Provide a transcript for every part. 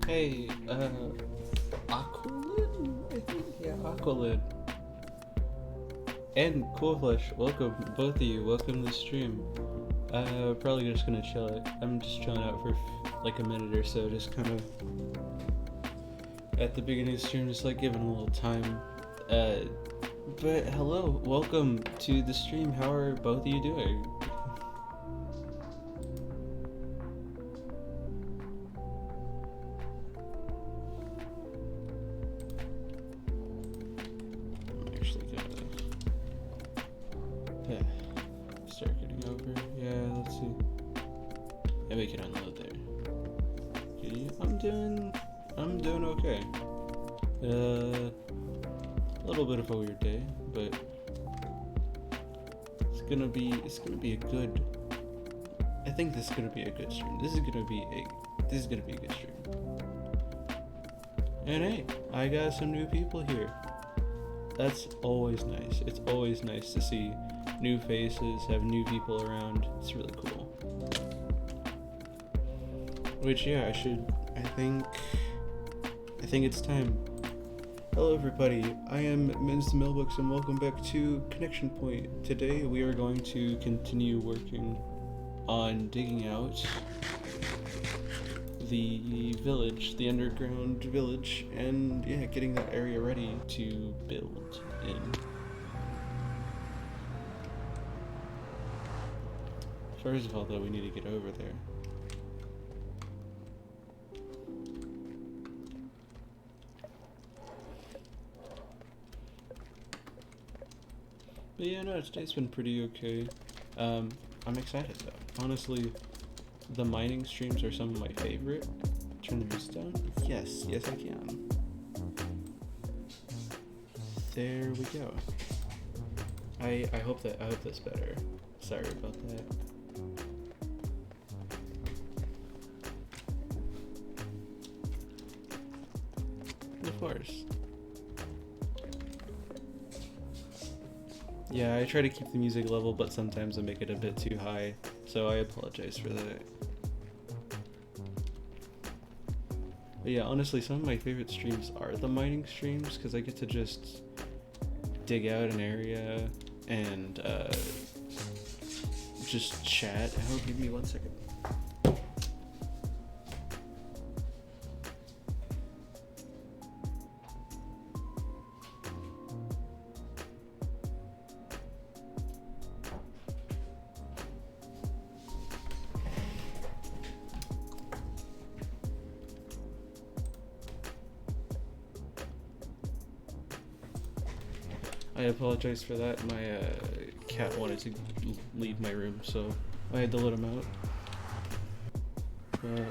Hey, Aqualid? I think, yeah, Aqualid. And Coolflesh, welcome, both of you, welcome to the stream. Probably just gonna chill it. I'm just chilling out for like a minute or so, just kind of at the beginning of the stream, just like giving a little time. But hello, welcome to the stream. How are both of you doing? I'm actually gonna start getting over. Yeah, let's see. Yeah, we can unload there. I'm doing okay. A little bit of a weird day, but it's gonna be a good. I think this is gonna be a good stream. This is gonna be a good stream. And hey, I got some new people here. That's always nice. It's always nice to see new faces, have new people around. It's really cool. Which, yeah, I think it's time. Hello everybody, I am Men's the Mailbooks and welcome back to Connection Point. Today we are going to continue working on digging out the village, the underground village, and yeah, getting that area ready to build in. First of all though, we need to get over there. But yeah, no, today's been pretty okay. I'm excited though. Honestly, the mining streams are some of my favorite. Turn the music down? Yes, I can. There we go. I hope that's better. Sorry about that. Of course. Yeah, I try to keep the music level, but sometimes I make it a bit too high, so I apologize for that. But yeah, honestly, some of my favorite streams are the mining streams, because I get to just dig out an area and just chat. Oh, give me 1 second. I apologize for that. My cat wanted to leave my room, so I had to let him out.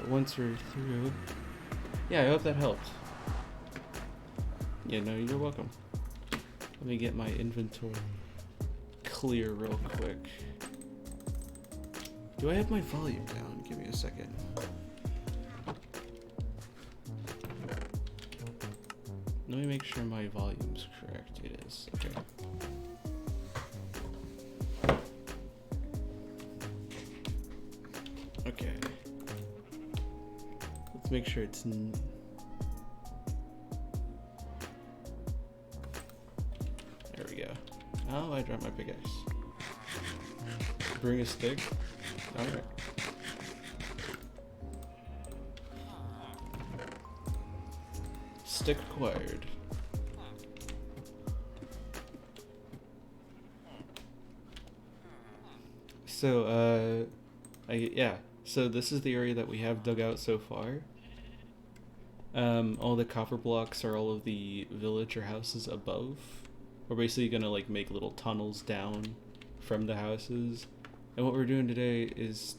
Once we're through, yeah, I hope that helped. Yeah, no, you're welcome. Let me get my inventory clear real quick. Do I have my volume down? Give me a second. Let me make sure my volume's correct. It is. Okay. Okay. Let's make sure it's... There we go. Oh, I dropped my pickaxe. Bring a stick? Alright. Stick acquired. So, yeah. So this is the area that we have dug out so far. All the copper blocks are all of the villager houses above. We're basically gonna like make little tunnels down from the houses. And what we're doing today is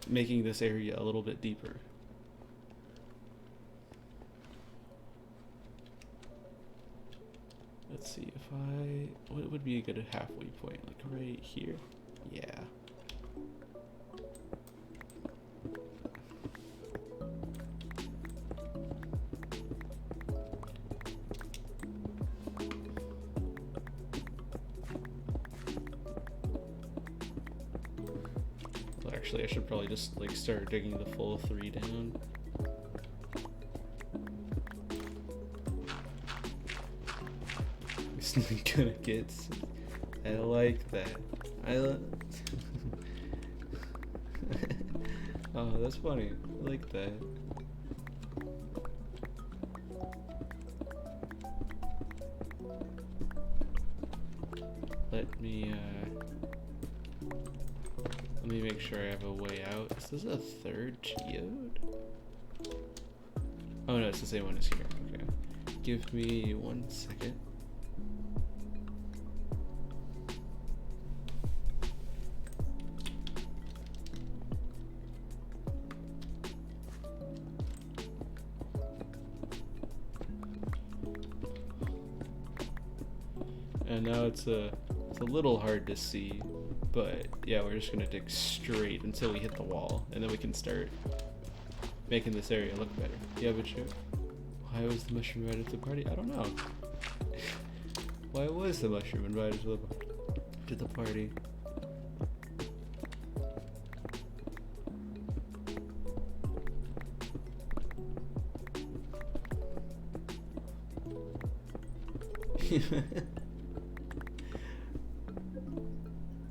making this area a little bit deeper. Let's see if what would be a good halfway point? Like right here? Yeah. Well, actually, I should probably just like start digging the full 3 down. Gonna get. I like that. Oh, that's funny. I like that. Let me make sure I have a way out. Is this a 3rd geode? Oh no, it's the same one as here. Okay. Give me 1 second. And now it's a little hard to see, but yeah, we're just gonna dig straight until we hit the wall, and then we can start making this area look better. Yeah, but you, why was the mushroom invited to the party? I don't know. Why was the mushroom invited to the party?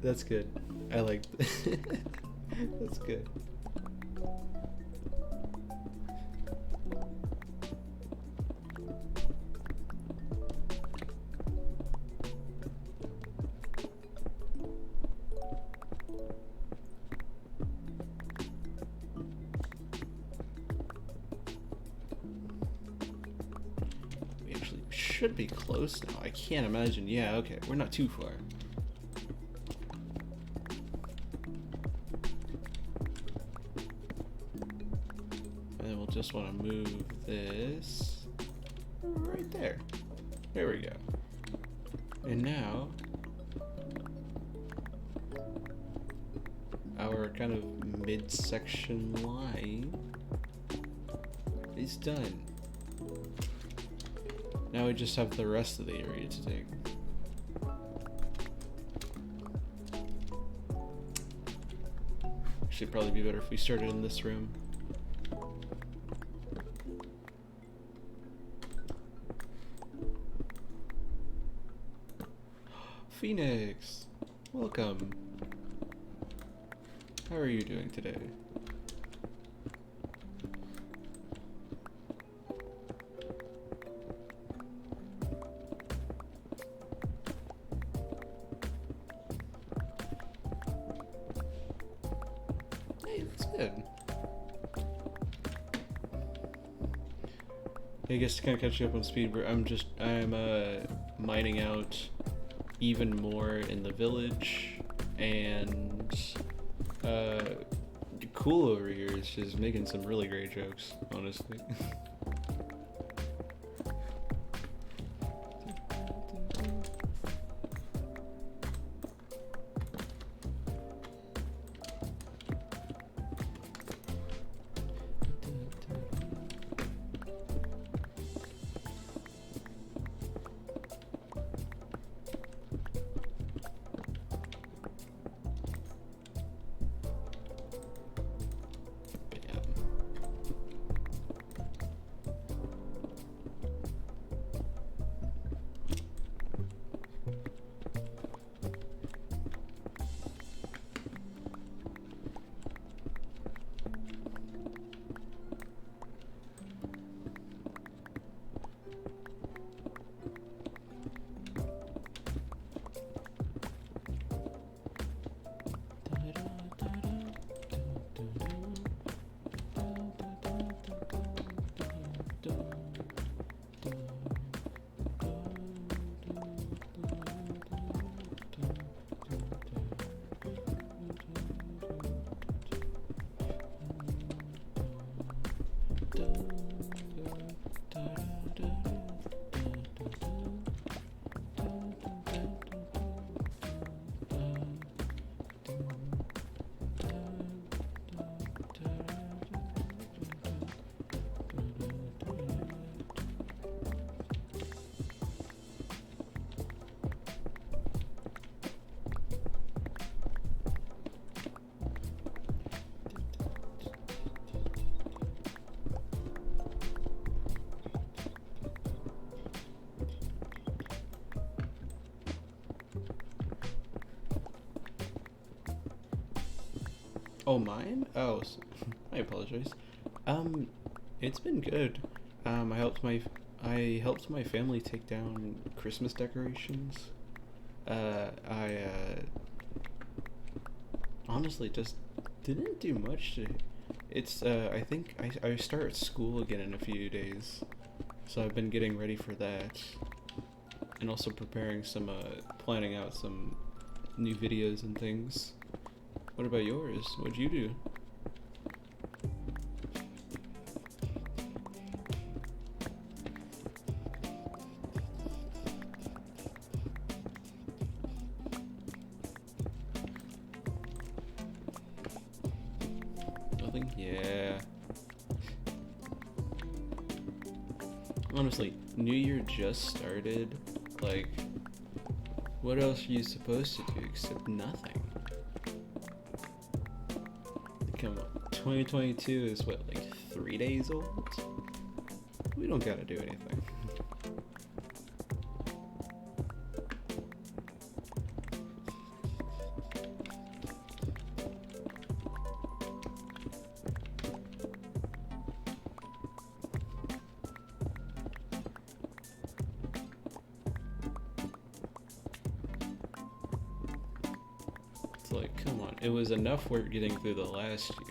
That's good. I like that's good. We actually should be close now. I can't imagine. Yeah, okay. We're not too far. Just want to move this right there. There we go. And now our kind of midsection line is done. Now we just have the rest of the area to dig. Should probably be better if we started in this room. Phoenix, welcome. How are you doing today? Hey, that's good. I guess to kind of catch you up on speed, I'm mining out even more in the village, and Cool over here is just making some really great jokes, honestly. Oh, mine? Oh, I apologize. Um, it's been good. Um, I helped my I helped my family take down Christmas decorations. I honestly just didn't do much to. It's I think I start school again in a few days, so I've been getting ready for that, and also preparing some planning out some new videos and things. What about yours? What'd you do? Nothing? Yeah. Honestly, New Year just started. Like, what else are you supposed to do except nothing? Come on, 2022 is what, like 3 days old? We don't gotta do anything. It's like, come on, it was enough work getting through the last year.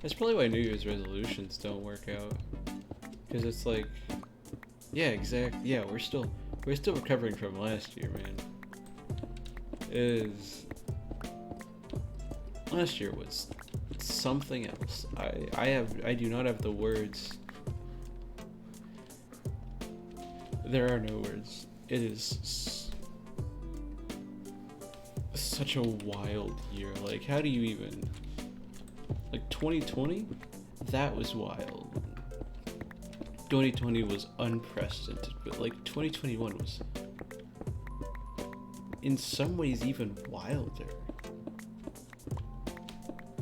That's probably why New Year's resolutions don't work out. Because it's like, yeah, exactly. Yeah, we're still recovering from last year, man. Is last year was something else. I do not have the words. There are no words. It is such a wild year. Like, how do you even, like, 2020? That was wild. 2020 was unprecedented, but like 2021 was in some ways even wilder.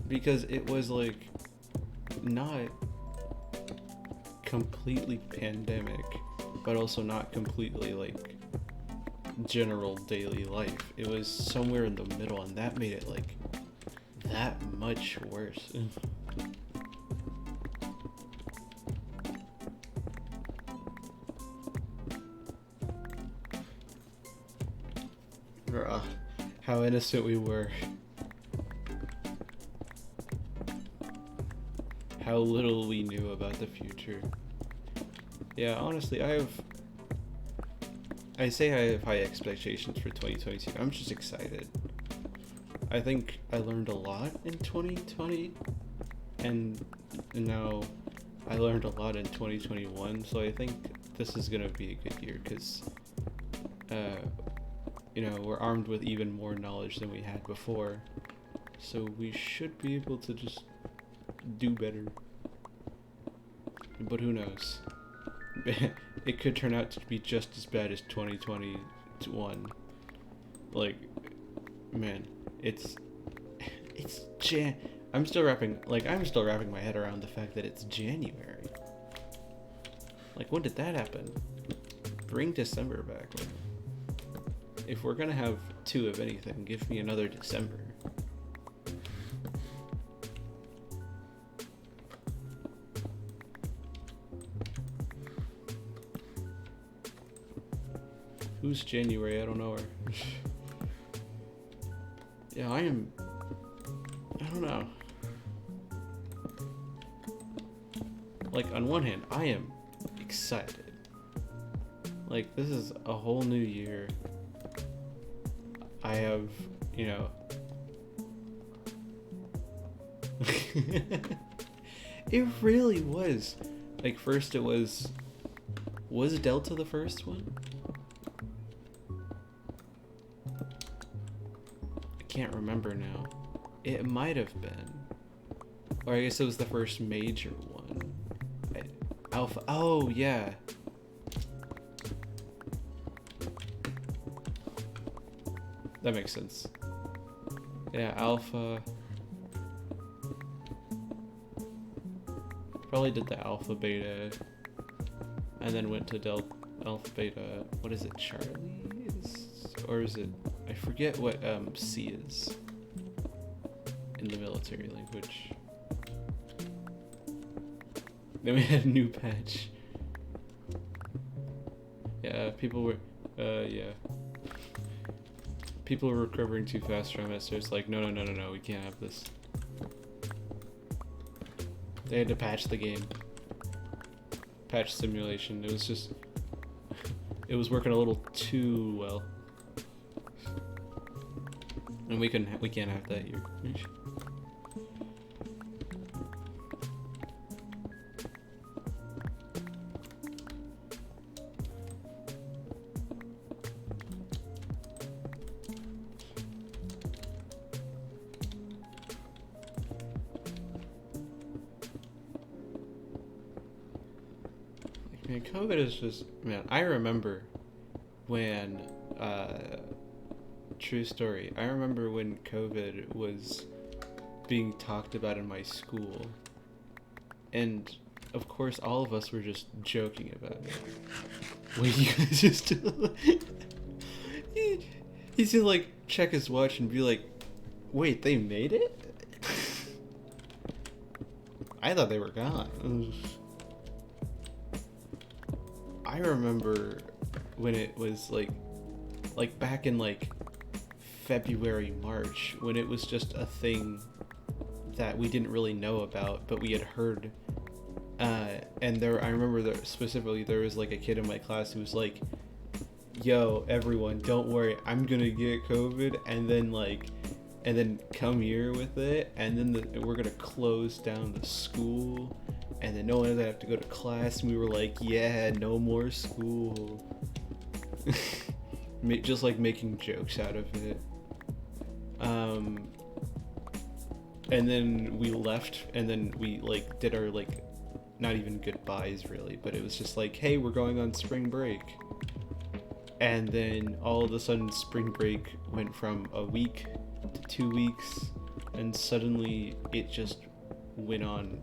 Because it was like not completely pandemic, but also not completely like general daily life. It was somewhere in the middle, and that made it like that much worse. How innocent we were. How little we knew about the future. Yeah, honestly, I say I have high expectations for 2022. I'm just excited. I think I learned a lot in 2020, and now I learned a lot in 2021, so I think this is gonna be a good year, because we're armed with even more knowledge than we had before, so we should be able to just do better. But who knows? It could turn out to be just as bad as 2021. Like, man, I'm still wrapping my head around the fact that it's January. Like, when did that happen? Bring December back. If we're gonna have two of anything, give me another December. Who's January? I don't know her. Yeah, I don't know. Like, on one hand, I am excited. Like, this is a whole new year. I have, it really was. Like, first it was Delta the first one? I can't remember now. It might have been. Or I guess it was the first major one. Alpha. Oh, yeah. That makes sense. Yeah, Alpha. Probably did the Alpha Beta, and then went to Alpha Beta. What is it, Charlie? Or is it? I I forget what C is in the military language. Then we had a new patch. Yeah, people were, yeah. People were recovering too fast from it, so it's like, no, we can't have this. They had to patch the game. Patch simulation. It was just, it was working a little too well. And we can't have that here. Man, COVID is just, man, I remember when, true story, I remember when COVID was being talked about in my school, and of course all of us were just joking about it. Wait, you guys just, he's gonna like check his watch and be like, wait, they made it? I thought they were gone. I remember when it was like back in like February, March, when it was just a thing that we didn't really know about, but we had heard. And I remember that specifically there was like a kid in my class who was like, yo, everyone, don't worry, I'm gonna get COVID and then come here with it, and then we're gonna close down the school, and then no one would have to go to class, and we were like, yeah, no more school. Just like making jokes out of it. And then we left, and then we like did our like, not even goodbyes really, but it was just like, hey, we're going on spring break. And then all of a sudden spring break went from a week to 2 weeks, and suddenly it just went on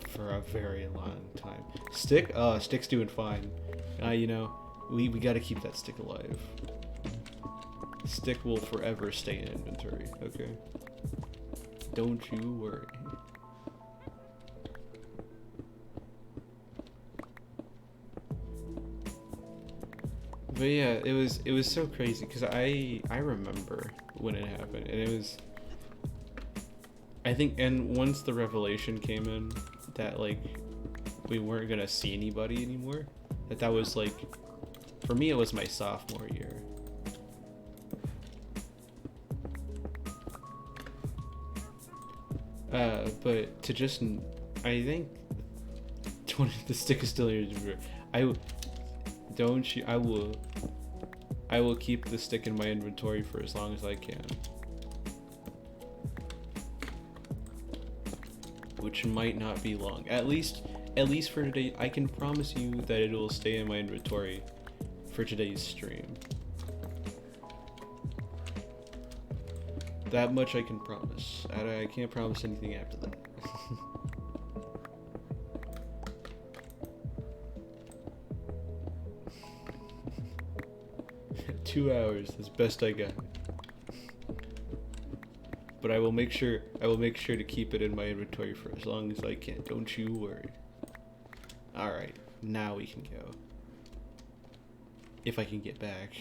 for a very long time. Stick's doing fine. You know, we gotta keep that stick alive. Stick will forever stay in inventory, okay? Don't you worry. But yeah, it was so crazy because I remember when it happened, and it was, I think, and once the revelation came in that like we weren't gonna see anybody anymore, that was like, for me it was my sophomore year. But to just, I think, the stick is still here. I will keep the stick in my inventory for as long as I can. Which might not be long. At least for today, I can promise you that it will stay in my inventory for today's stream. That much I can promise. I can't promise anything after that. 2 hours, as best I got. But I will make sure to keep it in my inventory for as long as I can. Don't you worry. Alright, now we can go. If I can get back.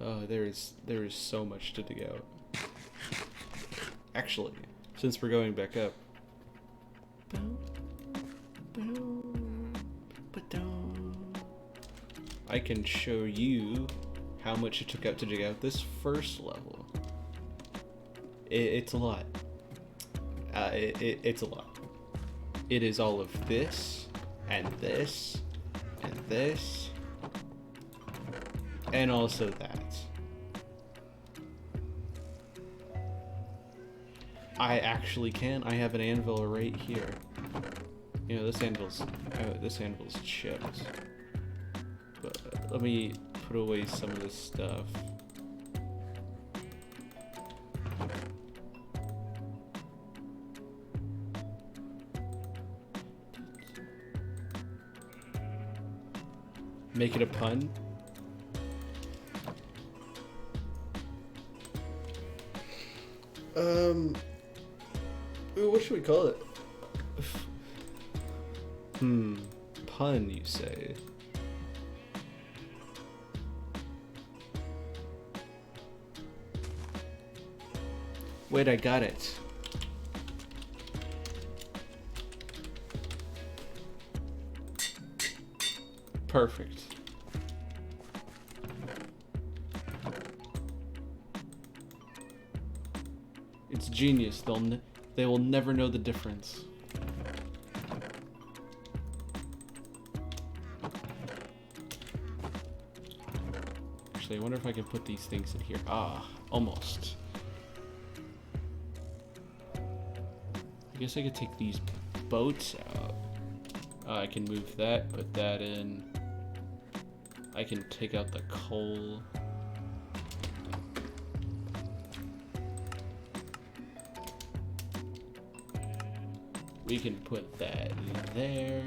Oh, there is so much to dig out. Actually, since we're going back up, I can show you how much it took out to dig out this first level. It's a lot. It's a lot. It is all of this, and this, and this, and also that. I actually can. I have an anvil right here. You know, this anvil's chipped. But let me put away some of this stuff. Make it a pun. What should we call it? Pun, you say? Wait, I got it. Perfect. It's genius. They will never know the difference. Actually, I wonder if I can put these things in here. Ah, almost. I guess I could take these boats out. I can move that, put that in. I can take out the coal. We can put that there.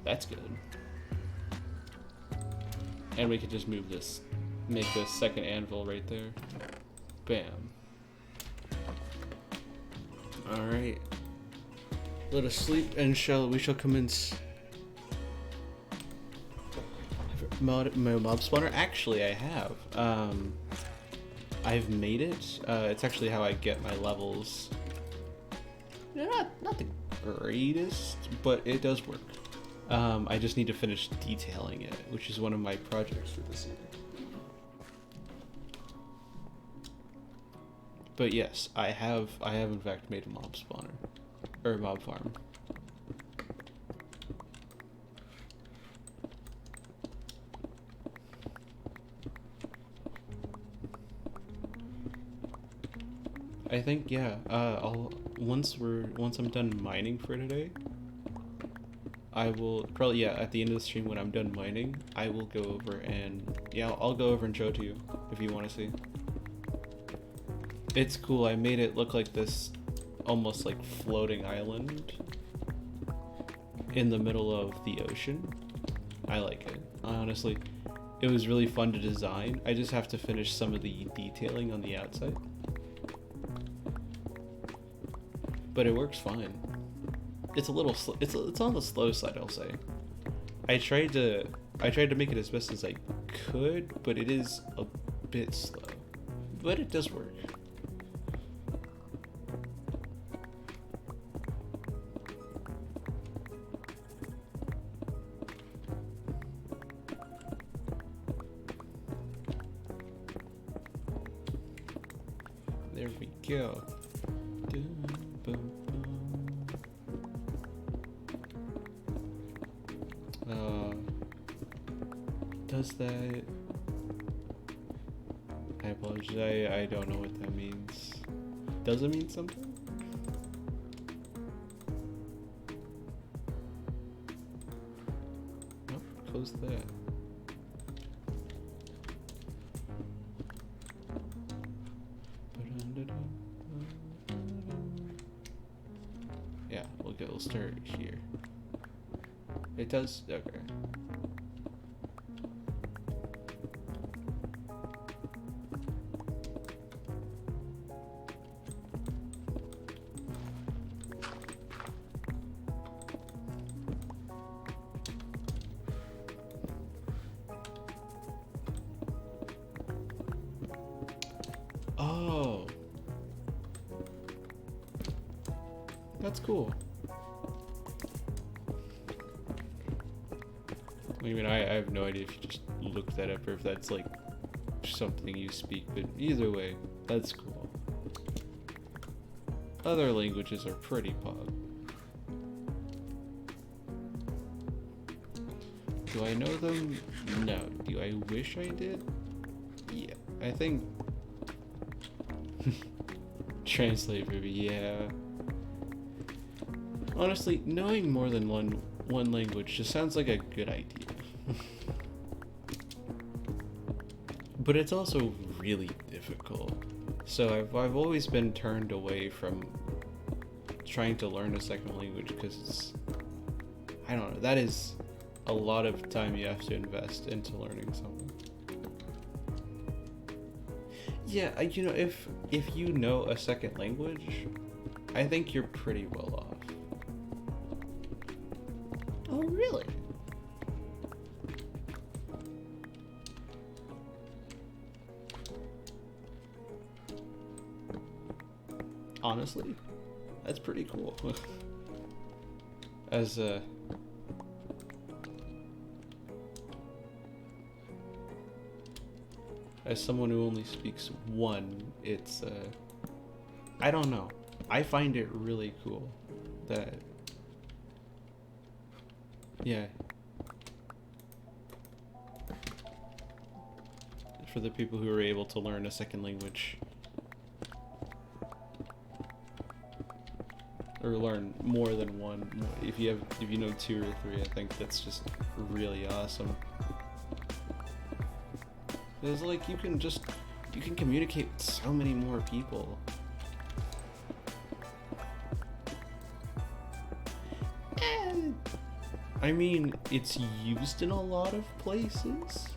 That's good. And we could just move this, make this second anvil right there. Bam. Alright. Let us sleep and we shall commence. My mob spawner? Actually, I have. I've made it. It's actually how I get my levels. Not the greatest, but it does work. I just need to finish detailing it, which is one of my projects for this year. But yes, I have in fact made a mob spawner. Or a mob farm. I think, yeah, once I'm done mining for today, I will probably, yeah, at the end of the stream when I'm done mining, I will go over and, yeah, I'll go over and show it to you if you want to see. It's cool. I made it look like this almost like floating island in the middle of the ocean. I like it. Honestly, it was really fun to design. I just have to finish some of the detailing on the outside. But it works fine. It's a little it's on the slow side, I'll say. I tried to make it as best as I could, but it is a bit slow. But it does work. There we go. Does that... I apologize, I don't know what that means. Does it mean something? Nope, close that. Yeah, we'll start here. It does, okay. Oh, that's cool. I mean, I have no idea if you just looked that up or if that's like something you speak, but either way, that's cool. Other languages are pretty pog. Do I know them? No. Do I wish I did? Yeah, I think... Translate, baby, yeah. Honestly, knowing more than one language just sounds like a good idea. But it's also really difficult. So I've always been turned away from trying to learn a second language because it's... I don't know, that is a lot of time you have to invest into learning something. Yeah, if you know a second language, I think you're pretty well off. Oh, really? Honestly, that's pretty cool. As as someone who only speaks one, it's I don't know. I find it really cool that, yeah, for the people who are able to learn a second language or learn more than one. If you know 2 or 3, I think that's just really awesome. It's like you can communicate with so many more people. And I mean, it's used in a lot of places.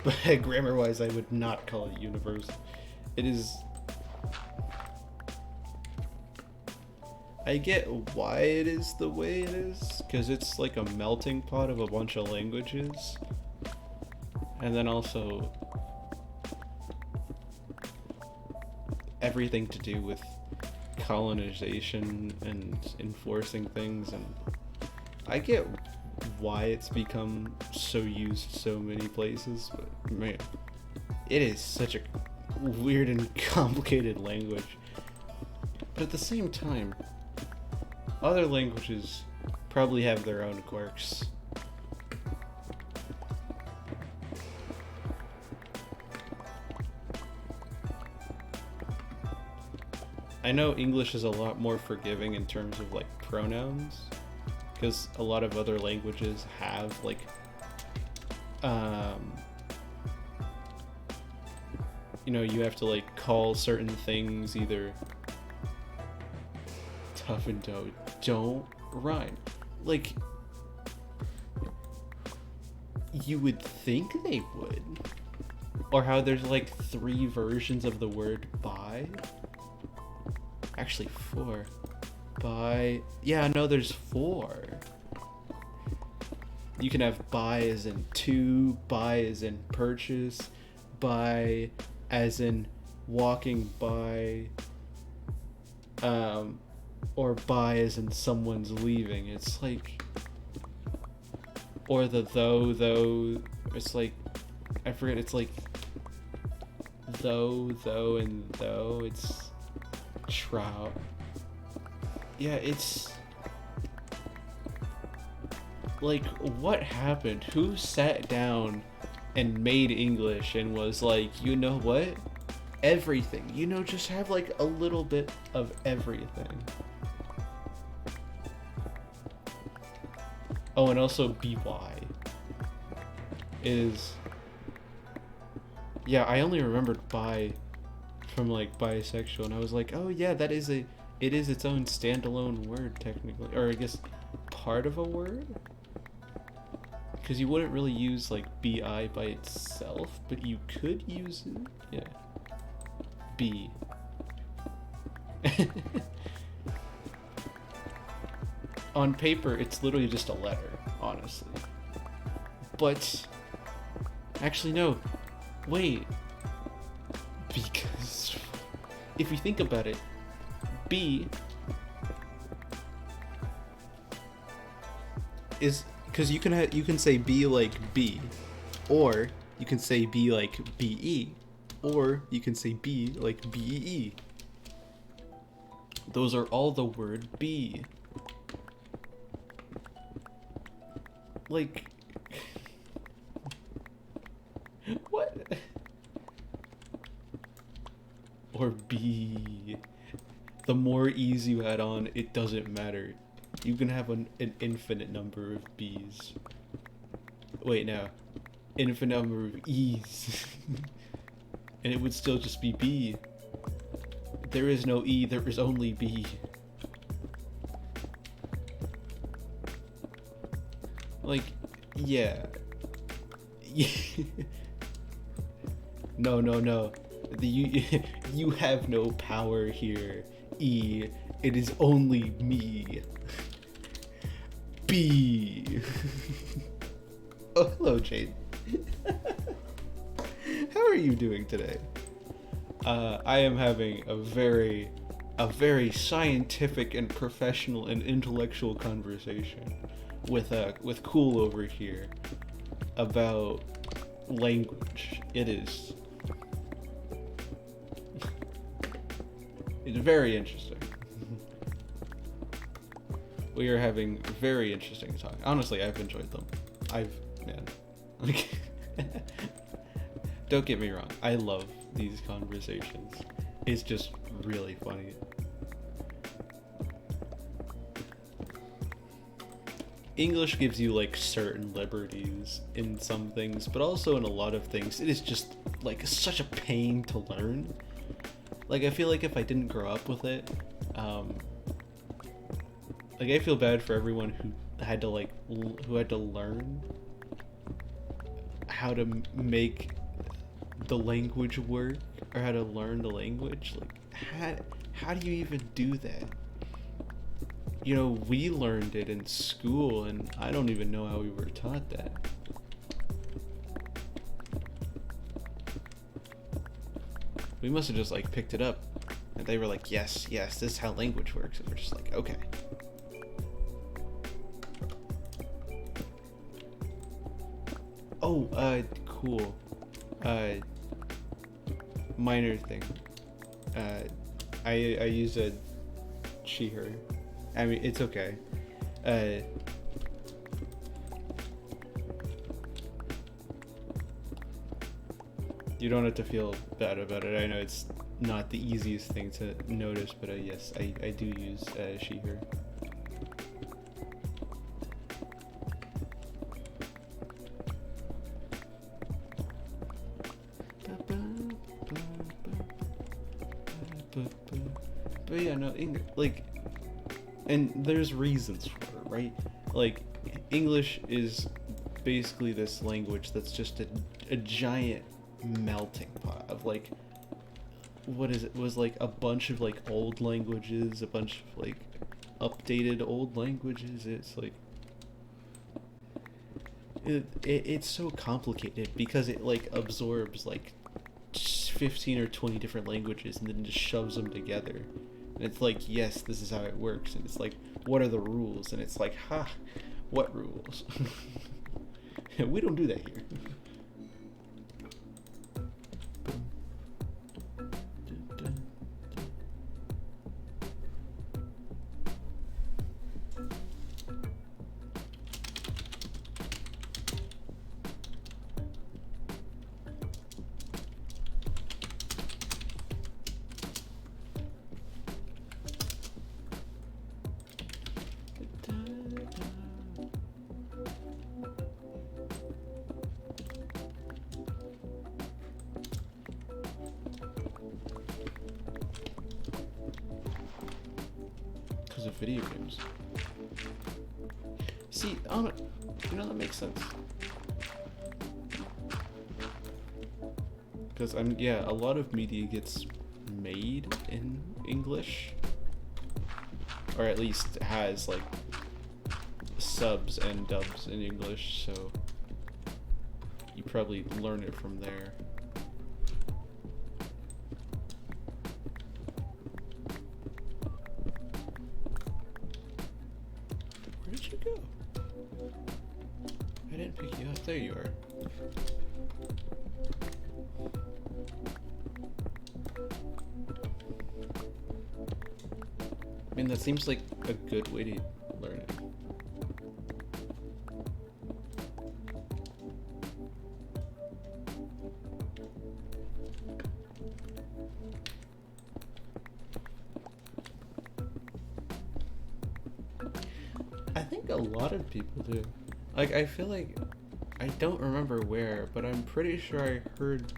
But grammar-wise, I would not call it universal. It is. I get why it is the way it is, because it's like a melting pot of a bunch of languages. And then also everything to do with colonization and enforcing things, and I get why it's become so used so many places, but man, it is such a weird and complicated language. But at the same time, other languages probably have their own quirks. I know English is a lot more forgiving in terms of like pronouns, because a lot of other languages have like you have to like call certain things either tough and don't rhyme. Like, you would think they would. Or how there's like 3 versions of the word buy. Actually 4. Buy. Yeah, no, there's 4. You can have buy as in to, buy as in purchase, buy as in walking by, or buy as in someone's leaving. It's like, or the though, it's like, I forget, it's like though, and though, it's trout. Yeah, it's like, what happened? Who sat down and made English and was like, you know what? Everything. Just have like a little bit of everything. Oh, and also BY is... Yeah, I only remembered bi from like bisexual, and I was like, oh yeah, it is its own standalone word technically, or I guess part of a word, because you wouldn't really use like bi by itself, but you could use it. Yeah, b. On paper, it's literally just a letter, honestly. But actually, no. Wait. Because if you think about it, B is, because you can say B like B, or you can say B like BE, or you can say B like BE. Those are all the word B. Like, what? Or B. The more E's you add on, it doesn't matter. You can have an infinite number of B's. Wait, no. Infinite number of E's. And it would still just be B. There is no E, there is only B. Like, yeah. No, no, no. You you have no power here. E. It is only me. B. Oh, hello, Jade. How are you doing today? I am having a very scientific and professional and intellectual conversation with Cool over here about language. It's very interesting. We are having very interesting talk. Honestly, I've enjoyed them. Like, don't get me wrong. I love these conversations. It's just really funny. English gives you like certain liberties in some things, but also in a lot of things, it is just like such a pain to learn. Like, I feel like if I didn't grow up with it, like, I feel bad for everyone who had to learn how to make the language work, or how to learn the language. Like, how do you even do that? You know, we learned it in school, and I don't even know how we were taught that. We must have just like picked it up, and they were like, yes, this is how language works, and we're just like, okay. Oh, cool. Minor thing. I use a she, her. I mean, it's okay. You don't have to feel bad about it. I know it's not the easiest thing to notice, but yes, I do use she, her. But yeah, no, like, and there's reasons for it, right? Like, English is basically this language that's just a giant melting pot of like, what is it? Was like a bunch of like old languages, a bunch of like updated old languages. It's like it's so complicated because it like absorbs like 15 or 20 different languages and then just shoves them together. And it's like, yes, this is how it works. And it's like, what are the rules? And it's like, what rules? We don't do that here. Of video games. See, you know, that makes sense. Because a lot of media gets made in English, or at least has like subs and dubs in English, so you probably learn it from there. I didn't pick you up. There you are. I mean, that seems like a good way to learn it. I think a lot of people do. Like, I feel like, I don't remember where, but I'm pretty sure I heard,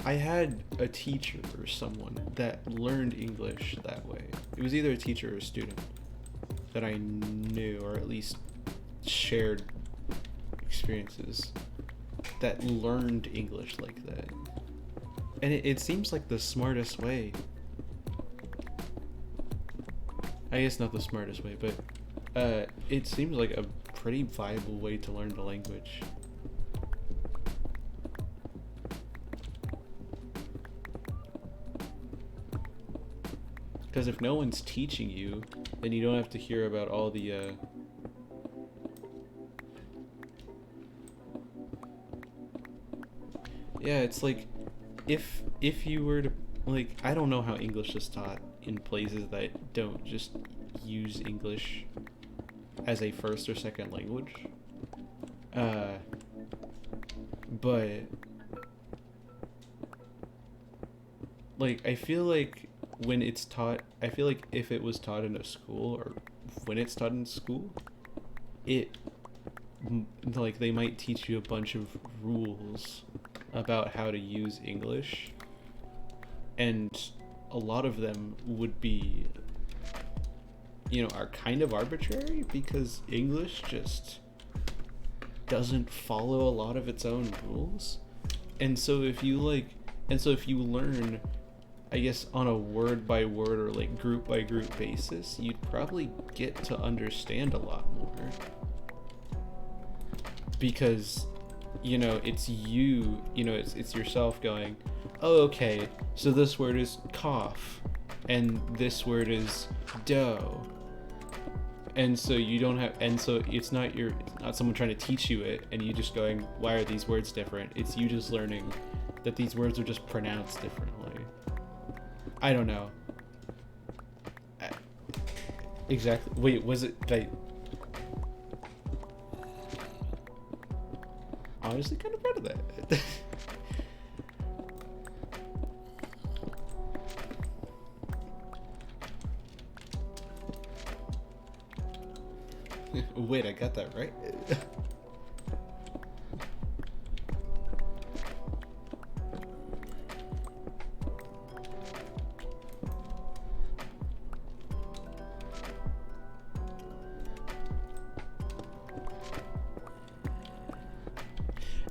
I had a teacher or someone that learned English that way. It was either a teacher or a student that I knew, or at least shared experiences that learned English like that. And it seems like the smartest way. I guess not the smartest way, but it seems like a pretty viable way to learn the language. Because if no one's teaching you, then you don't have to hear about all the yeah, it's like if you were to, like, I don't know how English is taught in places that don't just use English as a first or second language. But like I feel like when it's taught, I feel like if it was taught in a school, or when it's taught in school, it like they might teach you a bunch of rules about how to use English, and a lot of them would be, you know, are kind of arbitrary because English just doesn't follow a lot of its own rules. And so if you learn, I guess, on a word by word or like group by group basis, you'd probably get to understand a lot more. Because, you know, it's yourself going, oh, okay, so this word is cough, and this word is dough. And so you don't have, and so it's not someone trying to teach you it, and you just going, why are these words different? It's you just learning that these words are just pronounced differently. I don't know. Exactly. Wait, was it like? Honestly, kind of proud of that. Wait, I got that right?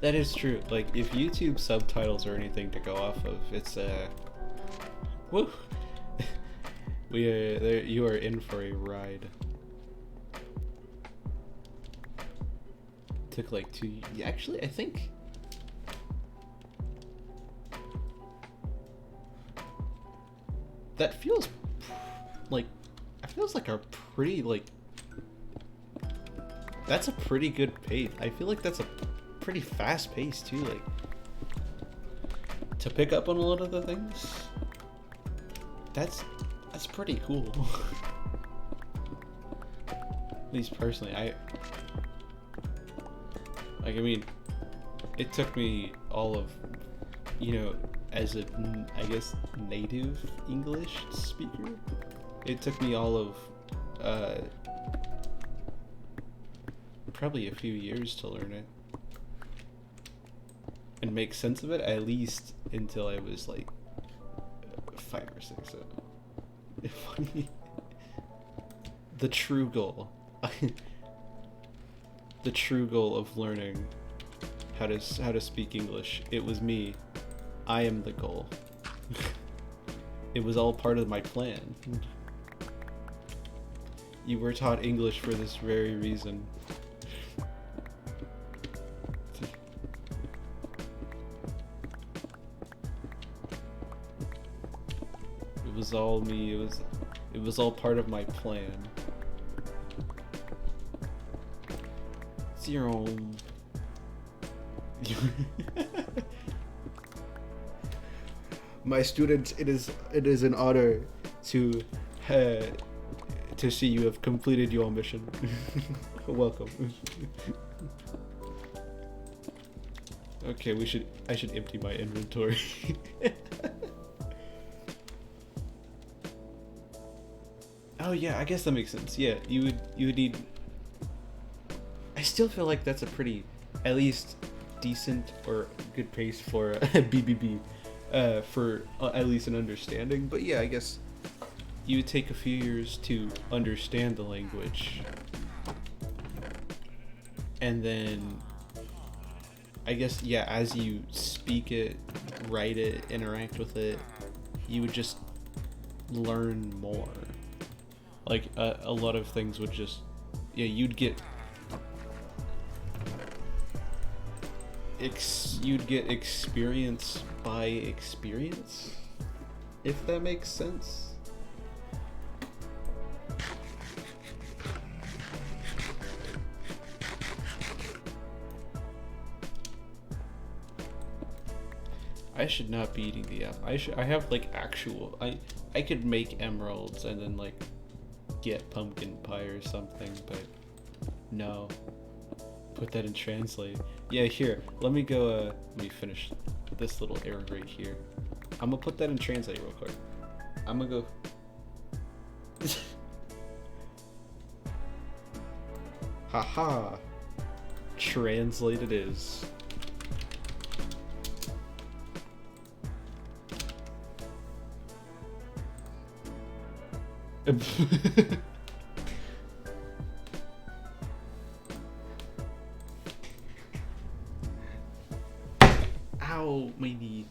That is true. Like, if YouTube subtitles are anything to go off of, it's woo. You are in for a ride. Took like 2 years. Actually, I think that feels like a pretty, like, that's a pretty good pace. I feel like that's a pretty fast pace too, like, to pick up on a lot of the things. That's pretty cool. At least personally, I mean, it took me all of, you know, as a, I guess, native English speaker, it took me all of, probably a few years to learn it and make sense of it, at least until I was like 5 or 6. So, the true goal. The true goal of learning how to speak English. It was me. I am the goal. It was all part of my plan. You were taught English for this very reason. It was all me. It was all part of my plan. It's your own. My students, it is an honor to see you have completed your mission. Welcome. Okay, I should empty my inventory. Oh yeah, I guess that makes sense. Yeah, you would need. I still feel like that's a pretty, at least, decent or good pace for BBB, for at least an understanding. But yeah, I guess you would take a few years to understand the language, and then I guess, yeah, as you speak it, write it, interact with it, you would just learn more. Like, a lot of things would just, yeah, you'd get experience by experience, if that makes sense. I should not be eating the apple. I have like actual, I could make emeralds and then like get pumpkin pie or something, but no. Put that in translate. Yeah, here, let me go, let me finish this little error right here. I'm gonna put that in translate real quick. I'm gonna go. Haha. Translate it is. Ow, my knee.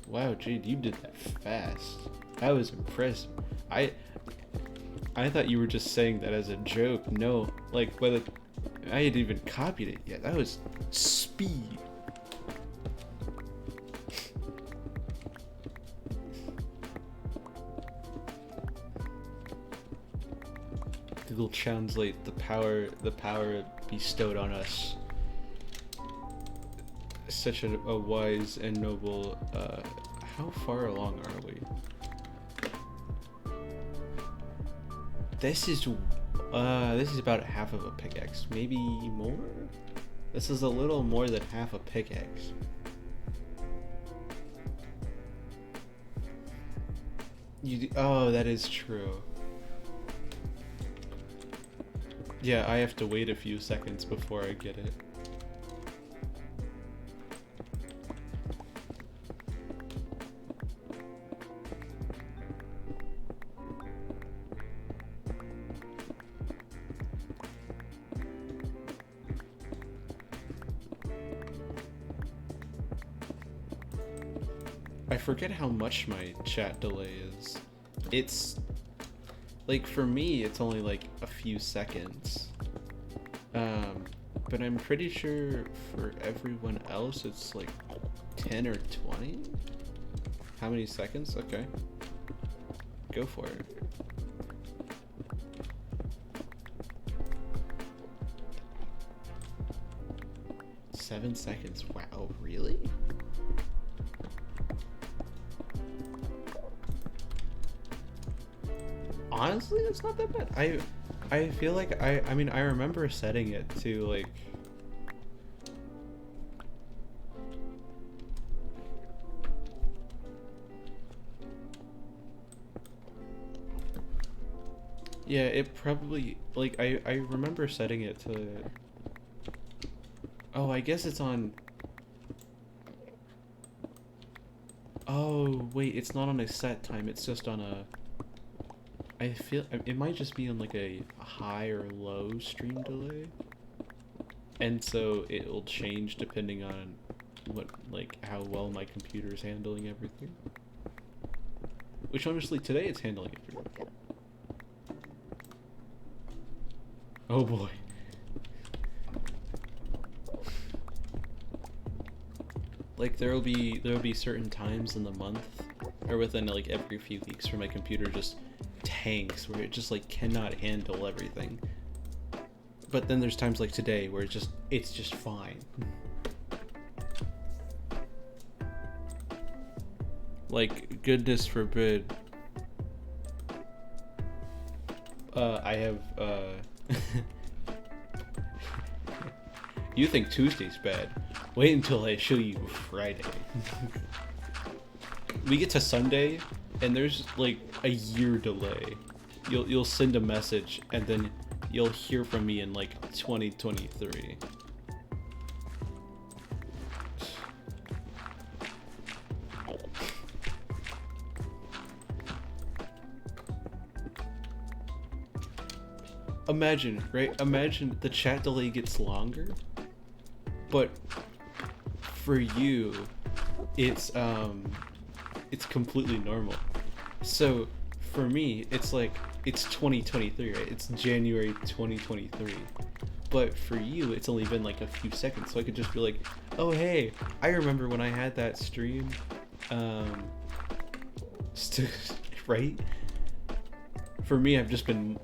Wow, Jade, you did that fast. I was impressed. I thought you were just saying that as a joke. No, like, whether I had even copied it yet. That was speed. Google Translate, the power bestowed on us. Such a wise and noble. How far along are we? This is about half of a pickaxe, maybe more. This is a little more than half a pickaxe. Oh, that is true. Yeah, I have to wait a few seconds before I get it. I forget how much my chat delay is. It's like, for me it's only like a few seconds, but I'm pretty sure for everyone else it's like 10 or 20. How many seconds? Okay, go for it. Seven seconds. Wow, really? Honestly, it's not that bad. I feel like I mean, I remember setting it to like, yeah, it probably, like, I remember setting it to, oh, I guess it's on, oh wait, it's not on a set time, it's just on a, I feel it might just be on like a high or low stream delay, and so it will change depending on what, like, how well my computer is handling everything. Which honestly, today it's handling everything. Oh boy. Like, there'll be certain times in the month, or within like every few weeks, where my computer just tanks, where it just like cannot handle everything. But then there's times like today where it's just fine. Like, goodness forbid, I have you think Tuesday's bad? Wait until I show you Friday. We get to Sunday, and there's like a year delay. You'll send a message, and then you'll hear from me in like 2023. Imagine, right? Imagine the chat delay gets longer, but for you, it's completely normal. So for me, it's like it's 2023, right? It's January 2023. But for you, it's only been like a few seconds, so I could just be like, "Oh hey, I remember when I had that stream." Right? For me, I've just been,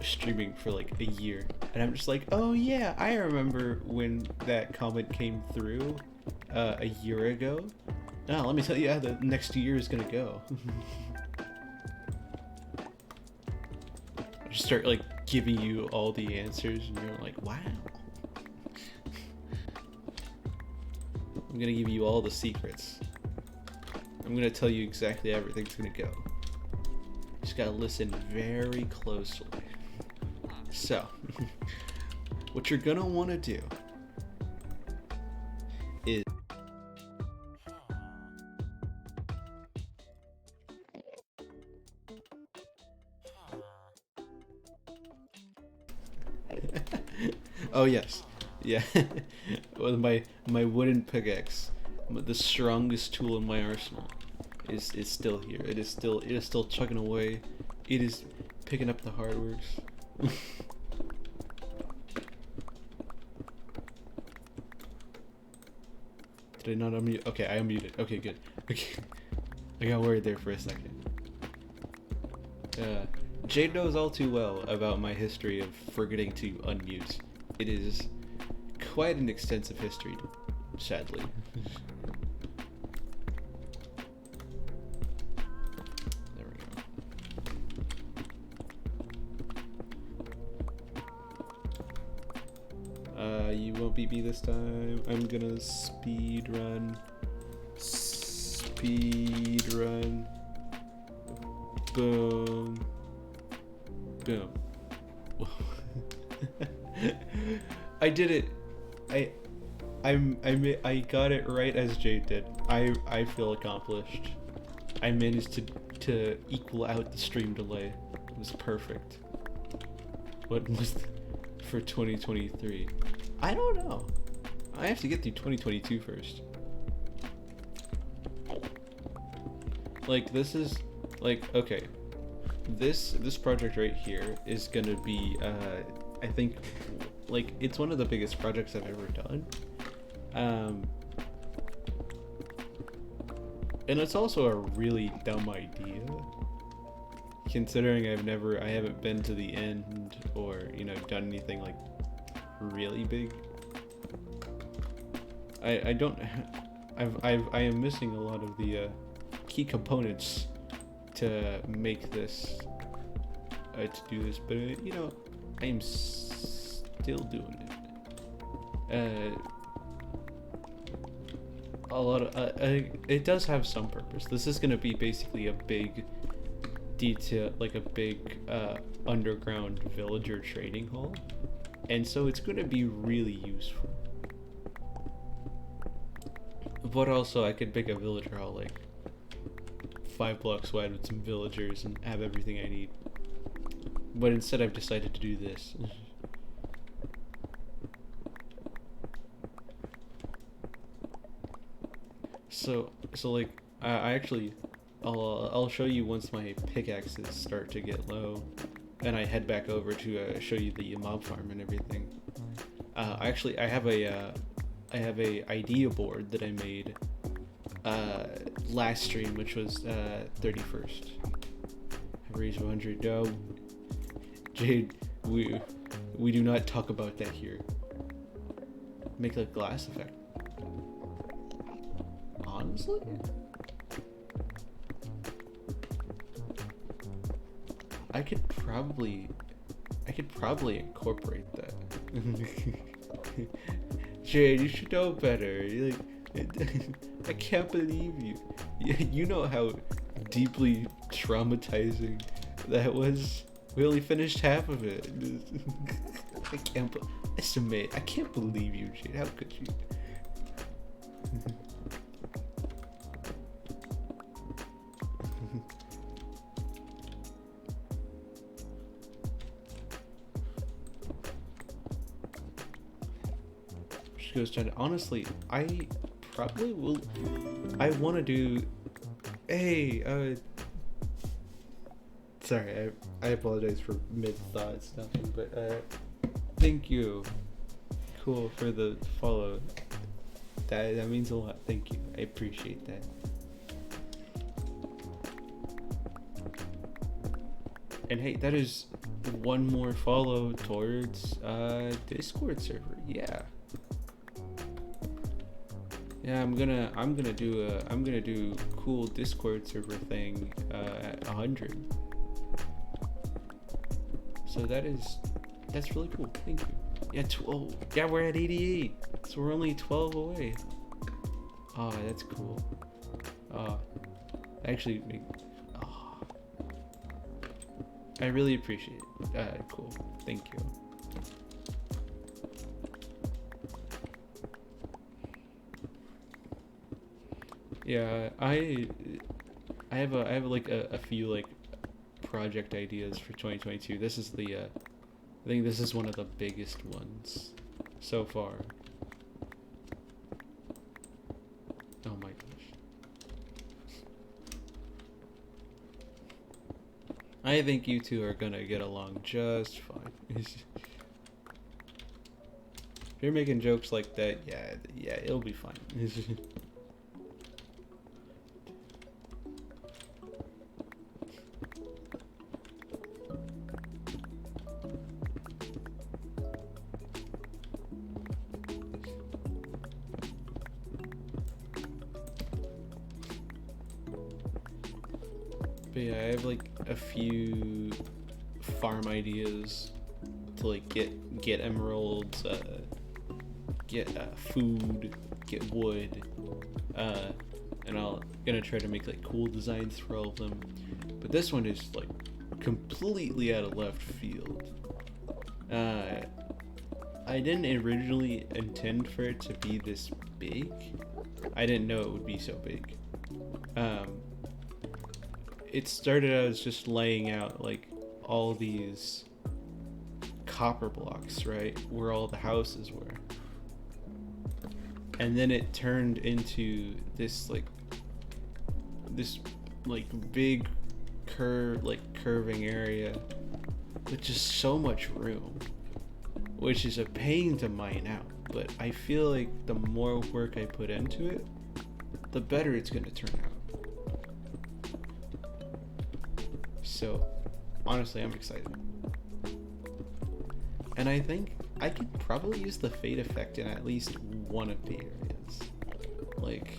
streaming for like a year, and I'm just like, oh yeah, I remember when that comment came through a year ago. Now let me tell you how the next year is gonna go. I just start like giving you all the answers, and you're like, wow. I'm gonna give you all the secrets. I'm gonna tell you exactly how everything's gonna go. Just gotta listen very closely. So, what you're gonna wanna do is oh yes, yeah. With my wooden pickaxe, the strongest tool in my arsenal, is still here. It is still chugging away. It is picking up the hard works. Did I not unmute? Okay, I unmuted. Okay, good. Okay. I got worried there for a second. Jade knows all too well about my history of forgetting to unmute. It is quite an extensive history, sadly. There we go. You won't beat me this time. I'm gonna speed run. Speed run. Boom. Boom. I did it. I got it right as Jade did. I feel accomplished. I managed to equal out the stream delay. It was perfect. What was for 2023? I don't know. I have to get through 2022 first. Like this is like okay. This project right here is gonna be I think like it's one of the biggest projects I've ever done. And it's also a really dumb idea, considering I haven't been to the end or done anything like really big. I am missing a lot of the key components to make this to do this, but I am still doing it. A lot of it does have some purpose. This is gonna be basically a big detail, like a big underground villager trading hall, and so it's gonna be really useful. But also, I could make a villager hall like 5 blocks wide with some villagers and have everything I need. But instead, I've decided to do this. So like I actually I'll show you once my pickaxes start to get low, and I head back over to show you the mob farm and everything. Actually, I have a idea board that I made last stream, which was 31st. I've raised 100. No, Jade, we do not talk about that here. Make a glass effect. Honestly? I could probably incorporate that. Jade, you should know better. You're like, I can't believe you. You know how deeply traumatizing that was. We only finished half of it. I can't. Estimate. I can't believe you, Jade. How could you? She goes down. Honestly, I probably will. I want to do. Hey, sorry, I apologize for mid-thought stuffing, but thank you. Cool for the follow. That means a lot. Thank you. I appreciate that. And hey, that is one more follow towards Discord server. Yeah. Yeah, I'm gonna do cool Discord server thing at 100. So that's really cool. Thank you. Yeah, 12. Yeah, we're at 88. So we're only 12 away. Oh, that's cool. Actually, I really appreciate it. Cool. Thank you. Yeah, I have like a few like project ideas for 2022. This is I think this is one of the biggest ones so far. Oh my gosh. I think you two are gonna get along just fine. If you're making jokes like that, yeah, it'll be fine. But yeah, I have like a few farm ideas to like get emeralds, get food, get wood, and I'm gonna try to make like cool designs for all of them. But this one is like completely out of left field. I didn't originally intend for it to be this big. I didn't know it would be so big. It started out as just laying out like all these copper blocks, right, where all the houses were, and then it turned into this big curving area with just so much room, which is a pain to mine out. But I feel like the more work I put into it, the better it's gonna turn out. So, honestly, I'm excited. And I think I could probably use the fade effect in at least one of the areas. Like,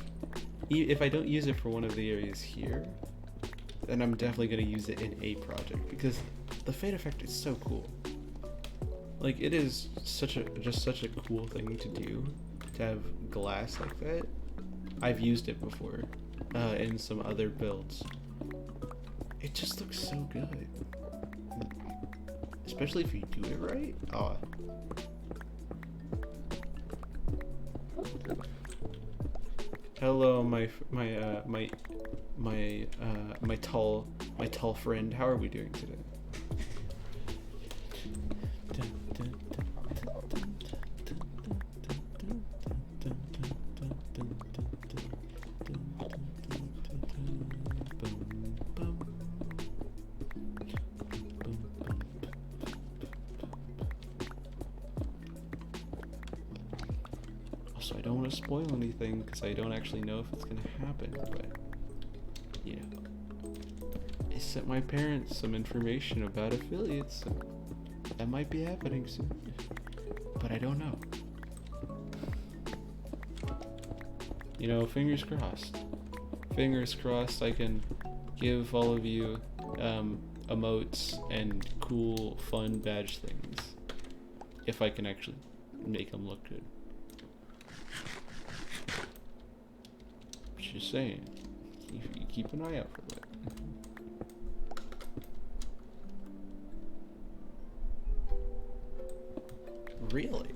if I don't use it for one of the areas here, then I'm definitely going to use it in a project, because the fade effect is so cool. Like, it is just such a cool thing to do, to have glass like that. I've used it before in some other builds. It just looks so good, especially if you do it right. Oh. Hello, my tall friend. How are we doing today? So I don't want to spoil anything because I don't actually know if it's gonna happen, but you know, I sent my parents some information about affiliates, so that might be happening soon, but I don't know. You know, fingers crossed. Fingers crossed I can give all of you emotes and cool, fun badge things if I can actually make them look good. Just saying. You keep an eye out for that. Really?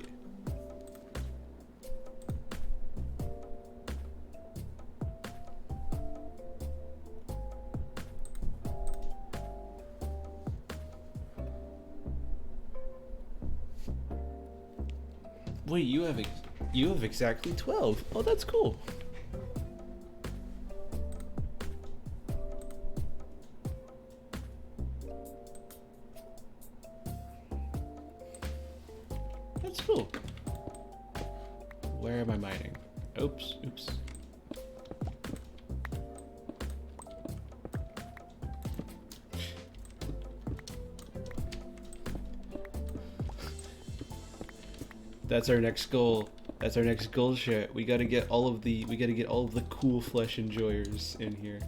Wait, you have exactly 12. Oh, that's cool. That's cool. Where am I mining? Oops. That's our next goal. That's our next goal, chat. We gotta get all of the cool flesh enjoyers in here.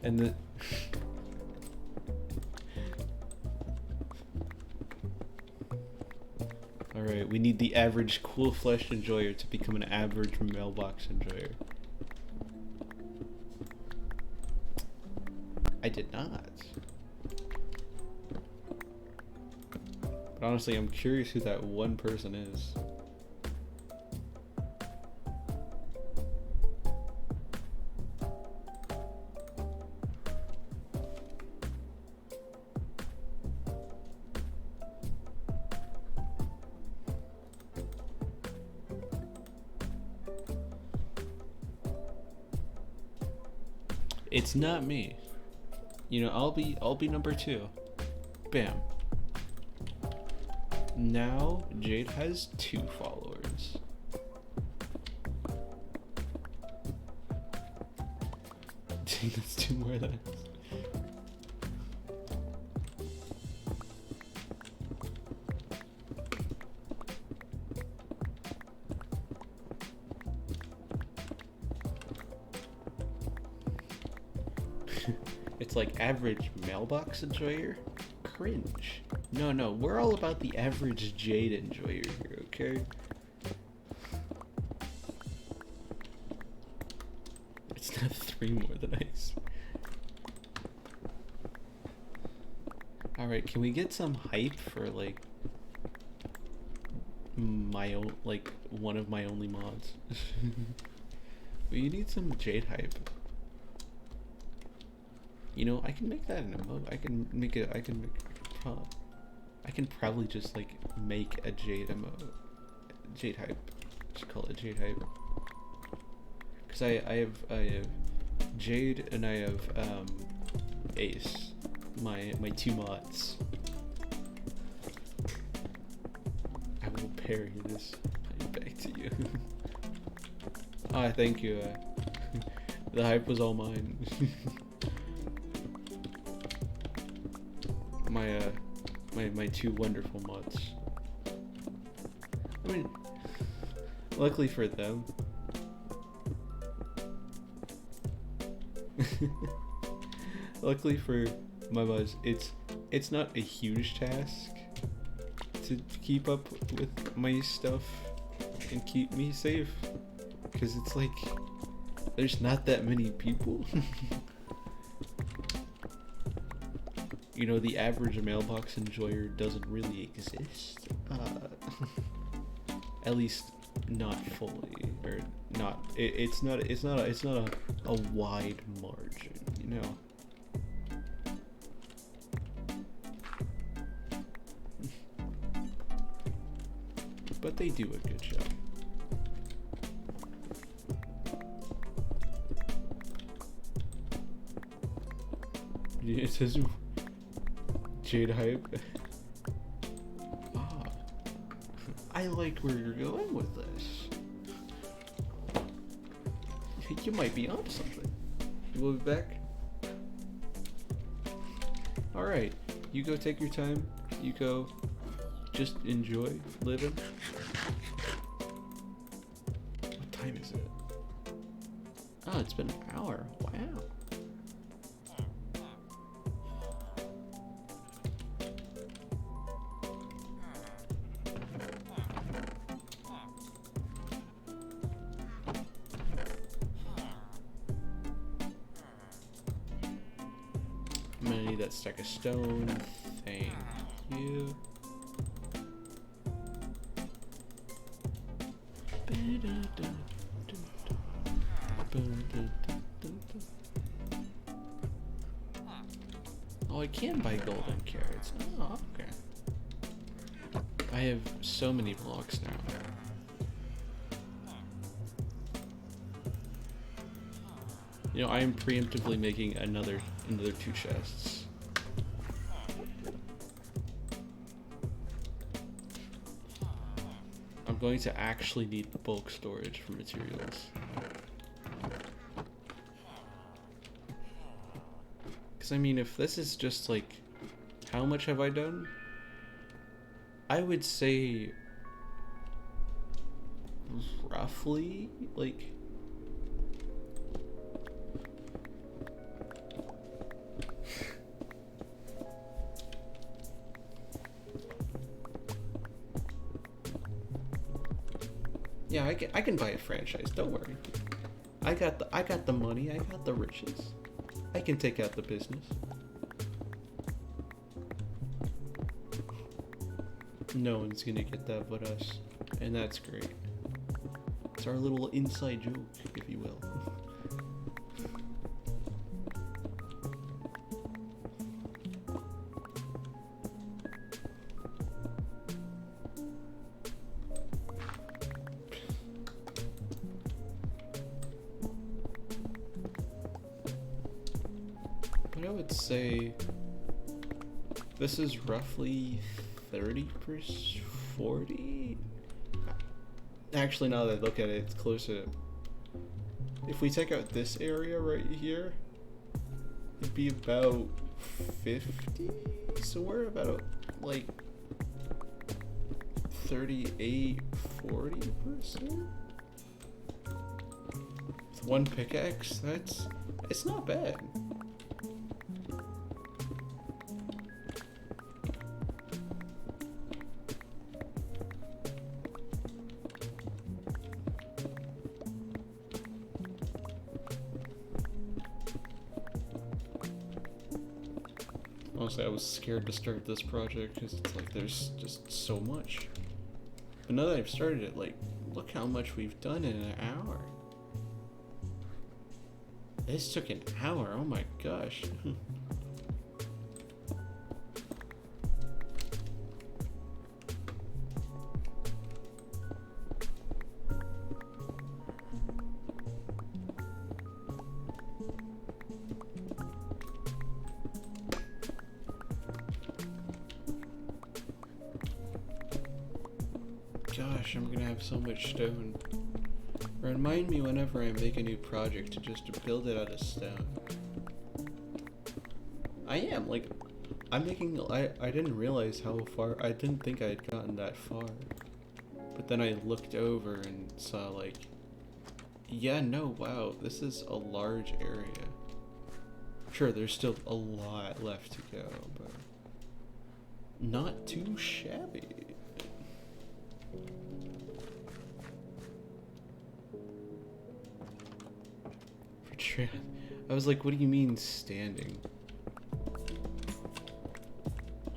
And the Alright, we need the average cool flesh enjoyer to become an average mailbox enjoyer. I did not. But honestly, I'm curious who that one person is. It's not me. You know, I'll be number 2. Bam. Now Jade has 2 followers. Dang, that's 2 more than us. It's like average mailbox enjoyer? Cringe. No, we're all about the average Jade enjoyer here, okay? It's not 3 more than ice. Alright, can we get some hype for like my own, like one of my only mods? But you need some Jade hype. You know, I can make that an emote. I can probably just like make a Jade emote. Jade hype. Just call it Jade hype. Cause I have Jade and I have Ace. My 2 mods. I will parry this back to you. Ah, thank you. The hype was all mine. My 2 wonderful mods. I mean, luckily for them. Luckily for my mods, it's not a huge task to keep up with my stuff and keep me safe, because it's like there's not that many people. You know, the average mailbox enjoyer doesn't really exist. At least not fully, or not. It's not a wide margin, you know. But they do a good job. Yeah, it says Jade hype. Ah, I like where you're going with this. You might be onto something. We'll be back. Alright, you go take your time. You go just enjoy living. What time is it? Oh, it's been an hour. Wow. need that stack of stone. Thank you. Oh, I can buy golden carrots. Oh, okay. I have so many blocks now. You know, I am preemptively making another 2 chests. I'm going to actually need bulk storage for materials. Because I mean, if this is just like, how much have I done? I would say roughly like yeah, I can buy a franchise, don't worry. I got the money, I got the riches. I can take out the business. No one's gonna get that but us, and that's great. It's our little inside joke, if you will. But I would say this is roughly 30%, 40? Actually, now that I look at it, it's closer. If we take out this area right here, it'd be about 50? So we're about like 38, 40%? With one pickaxe, it's not bad. Honestly, I was scared to start this project because it's like there's just so much. But now that I've started it, like, look how much we've done in an hour. This took an hour, oh my gosh. Gosh, I'm gonna have so much stone. Remind me whenever I make a new project to just build it out of stone. I am, like, I'm making, I didn't realize how far, I didn't think I had gotten that far. But then I looked over and saw, like, yeah, no, wow, this is a large area. Sure, there's still a lot left to go, but not too shabby. I was like, what do you mean standing?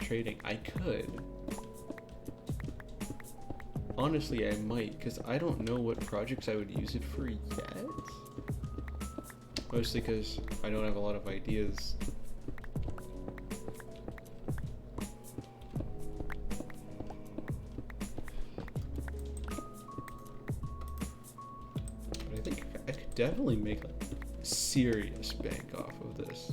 Trading. I could. Honestly, I might, because I don't know what projects I would use it for yet. Mostly because I don't have a lot of ideas. But I think I could definitely make like serious bank off of this.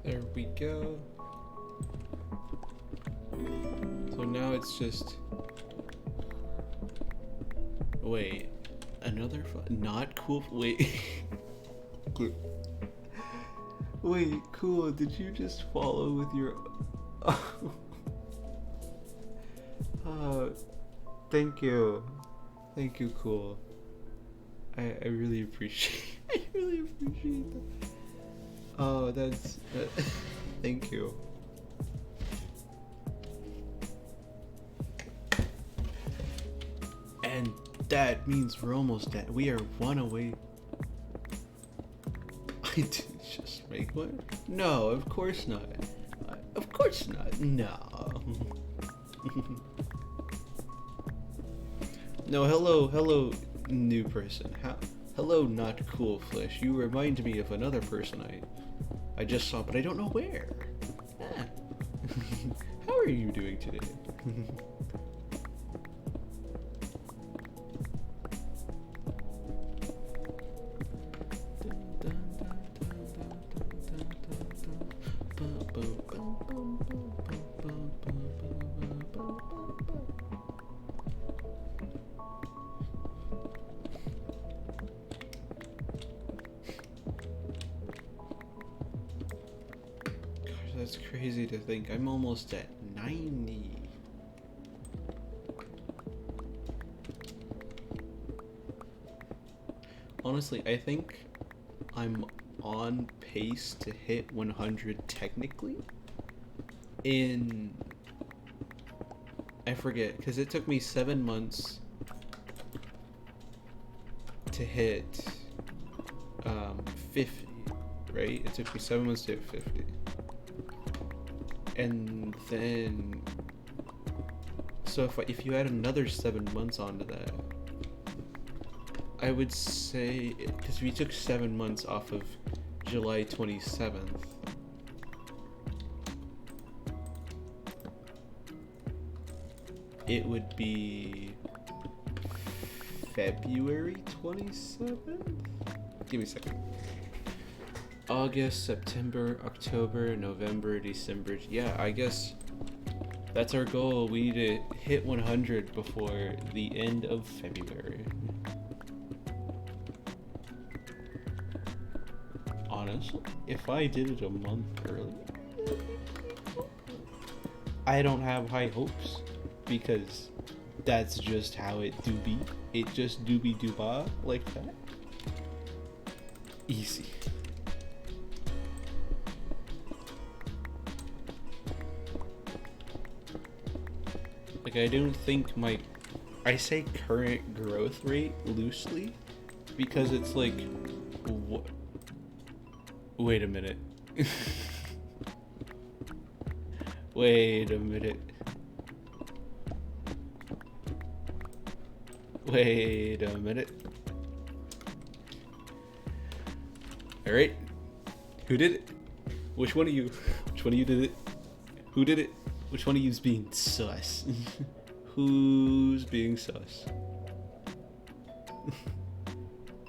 There we go. So now it's just, wait, another not cool, wait. Wait, cool, did you just follow with your, thank you, cool. I really appreciate I really appreciate that. Oh, that's thank you. And that means we're almost at. We are one away. I didn't just make one. No, of course not. Of course not. No. No, hello, new person. Hello, not cool flesh. You remind me of another person I just saw, but I don't know where. Ah. How are you doing today? That's crazy to think. I'm almost at 90. Honestly, I think I'm on pace to hit 100 technically in... I forget, because it took me 7 months to hit 50, right? It took me 7 months to hit 50. And then, so if you add another 7 months onto that, I would say, because we took 7 months off of July 27th, it would be February 27th? Give me a second. August, September, October, November, December. Yeah, I guess that's our goal. We need to hit 100 before the end of February. Honestly, if I did it a month early, I don't have high hopes because that's just how it do be. It just doobie dooba like that. Easy. Like, I don't think I say current growth rate loosely because it's like, wait a minute. Wait a minute. Wait a minute. Alright. Who did it? Which one of you? Which one of you did it? Who did it? Which one of you's being sus? Who's being sus?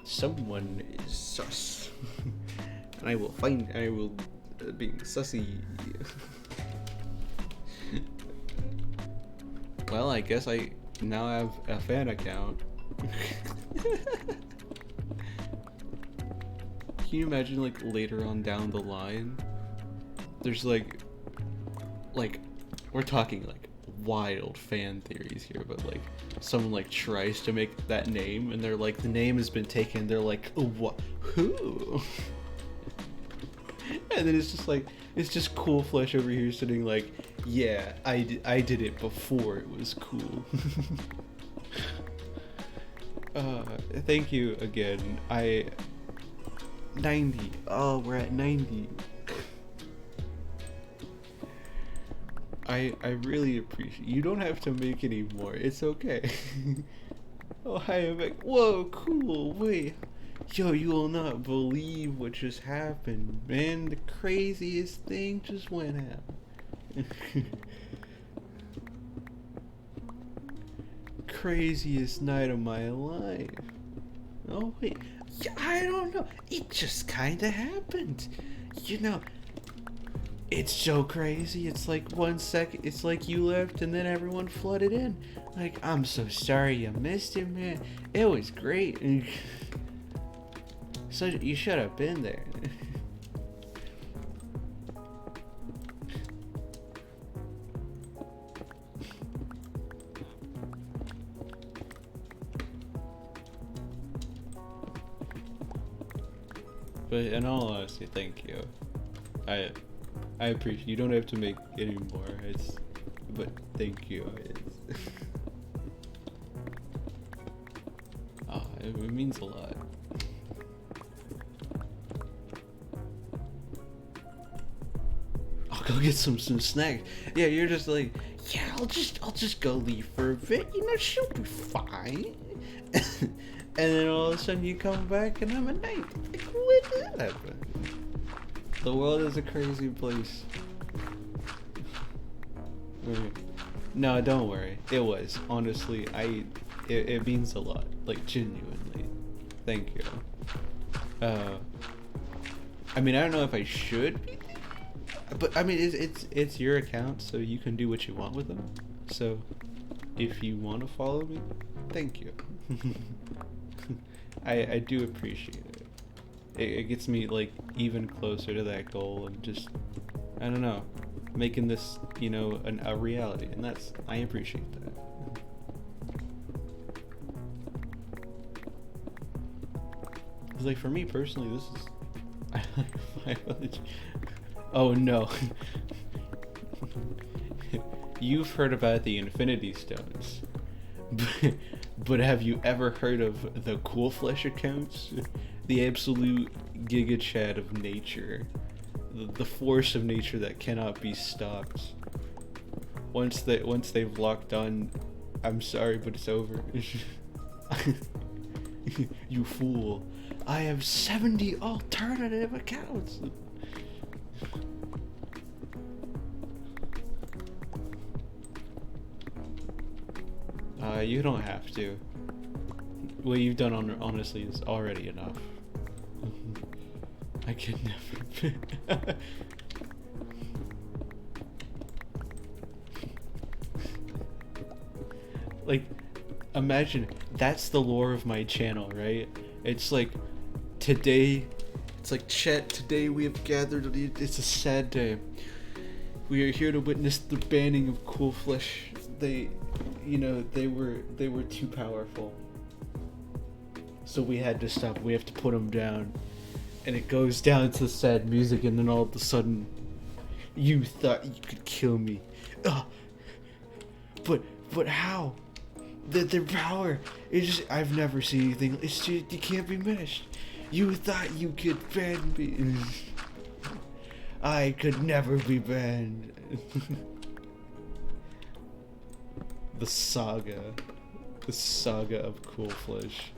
Someone is sus. And I will being sussy. Well, I guess I now have a fan account. Can you imagine, like, later on down the line, there's like we're talking like wild fan theories here, but like someone like tries to make that name and they're like, the name has been taken. They're like, oh, what? Who? And then it's just like, it's just Cool Flesh over here sitting like, yeah, I did it before it was cool. Thank you again. 90. Oh, we're at 90. I really appreciate. You don't have to make any more. It's okay. Oh, hi, I'm back. Whoa, cool. Wait. Yo, you will not believe what just happened, man. The craziest thing just went out. Craziest night of my life. Oh, wait. Yeah, I don't know. It just kind of happened. You know, it's so crazy. It's like 1 second. It's like you left and then everyone flooded in. Like, I'm so sorry you missed it, man. It was great. So you should have been there. But in all honesty, thank you. I appreciate. You don't have to make any more. But thank you. It means a lot. I'll go get some snacks. Yeah, you're just like, yeah, I'll just go leave for a bit. You know, she'll be fine. And then all of a sudden you come back and I'm a knight. Like, what did happen? The world is a crazy place. No, don't worry. It was. Honestly, it means a lot. Like, genuinely. Thank you. I mean, I don't know if I should be, but I mean, it's your account, so you can do what you want with them. So, if you want to follow me, thank you. I do appreciate it. It gets me, like, even closer to that goal of just, I don't know, making this, you know, a reality, and I appreciate that. Cause, like, for me personally, this is, I like my village. Oh no. You've heard about the Infinity Stones, but have you ever heard of the Cool Flesh accounts? The absolute giga chat of nature, the force of nature that cannot be stopped. Once they've locked on, I'm sorry, but it's over. You fool! I have 70 alternative accounts. You don't have to. What you've done honestly is already enough. I could never. Like, imagine that's the lore of my channel, right? It's like, today, it's like, chat, today we have gathered, it's a sad day. We are here to witness the banning of Cool Flesh. They were too powerful. So we had to stop. We have to put them down. And it goes down to sad music, and then all of a sudden, you thought you could kill me. But how? Their power is just, I've never seen anything. It's just, you can't be meshed. You thought you could ban me. I could never be banned. The saga of Cool Flesh.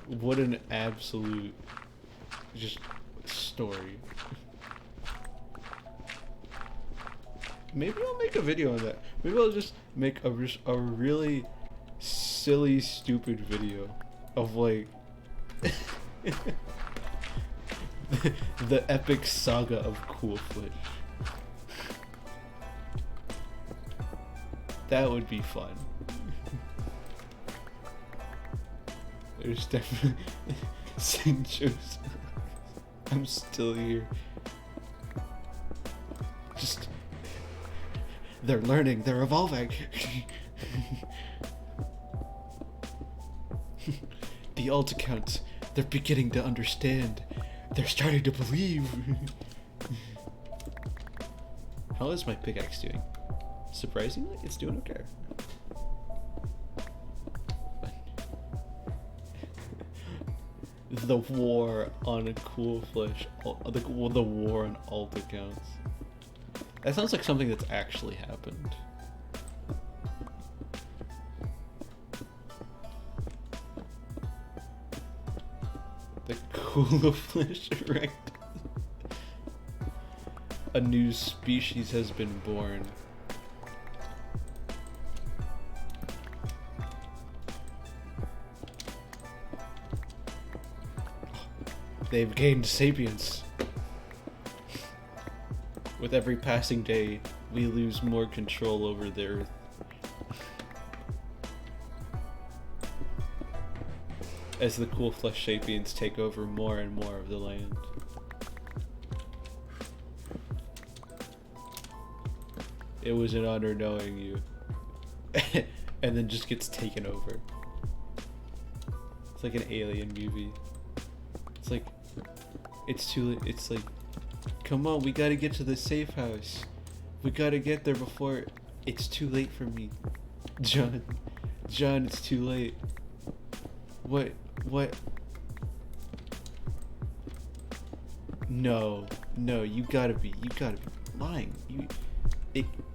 What an absolute just story. Maybe I'll make a video on that. Maybe I'll just make a really silly, stupid video of, like, the epic saga of Cool Flesh. That would be fun. There's definitely St. Joseph. I'm still here. Just, they're learning, they're evolving. The alt accounts, they're beginning to understand. They're starting to believe. How is my pickaxe doing? Surprisingly, it's doing okay. The war on Cool Flesh, the war on alt accounts. That sounds like something that's actually happened. The Cool Flesh erect. A new species has been born. They've gained sapience. With every passing day, we lose more control over the earth. As the Cool Flesh sapiens take over more and more of the land. It was an honor knowing you. And then just gets taken over. It's like an alien movie. It's like, It's too late. It's like, come on, we gotta get to the safe house. We gotta get there before it's too late for me. John, it's too late. What? No, you gotta be lying.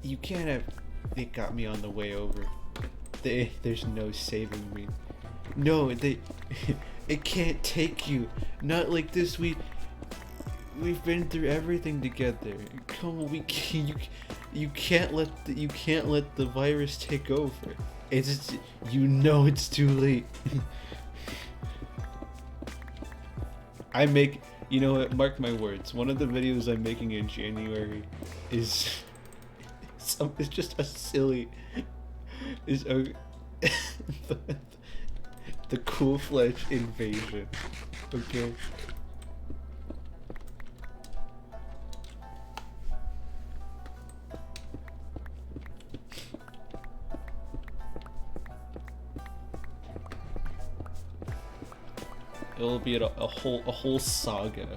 You can't have, it got me on the way over. There's no saving me. No, it can't take you. Not like this. We've been through everything together. Come on, you can't let the virus take over. It's it's too late. You know what? Mark my words. One of the videos I'm making in January is it's just a silly the Cool Fletch invasion. Okay. It'll be a whole saga.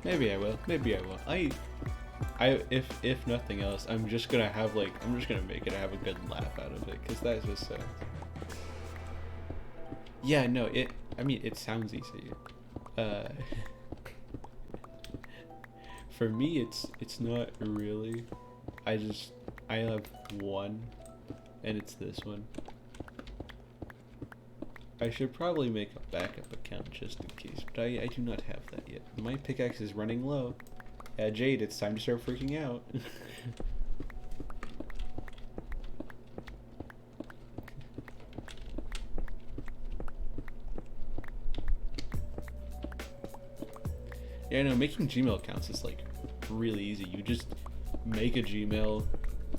Maybe I will. If nothing else, I'm just gonna make it have a good laugh out of it, because that's just yeah, no, it sounds easy. For me, it's not really. I have one, and it's this one. I should probably make a backup account just in case, but I do not have that yet. My pickaxe is running low. Jade, it's time to start freaking out. Yeah, no, making Gmail accounts is like really easy. You just make a Gmail,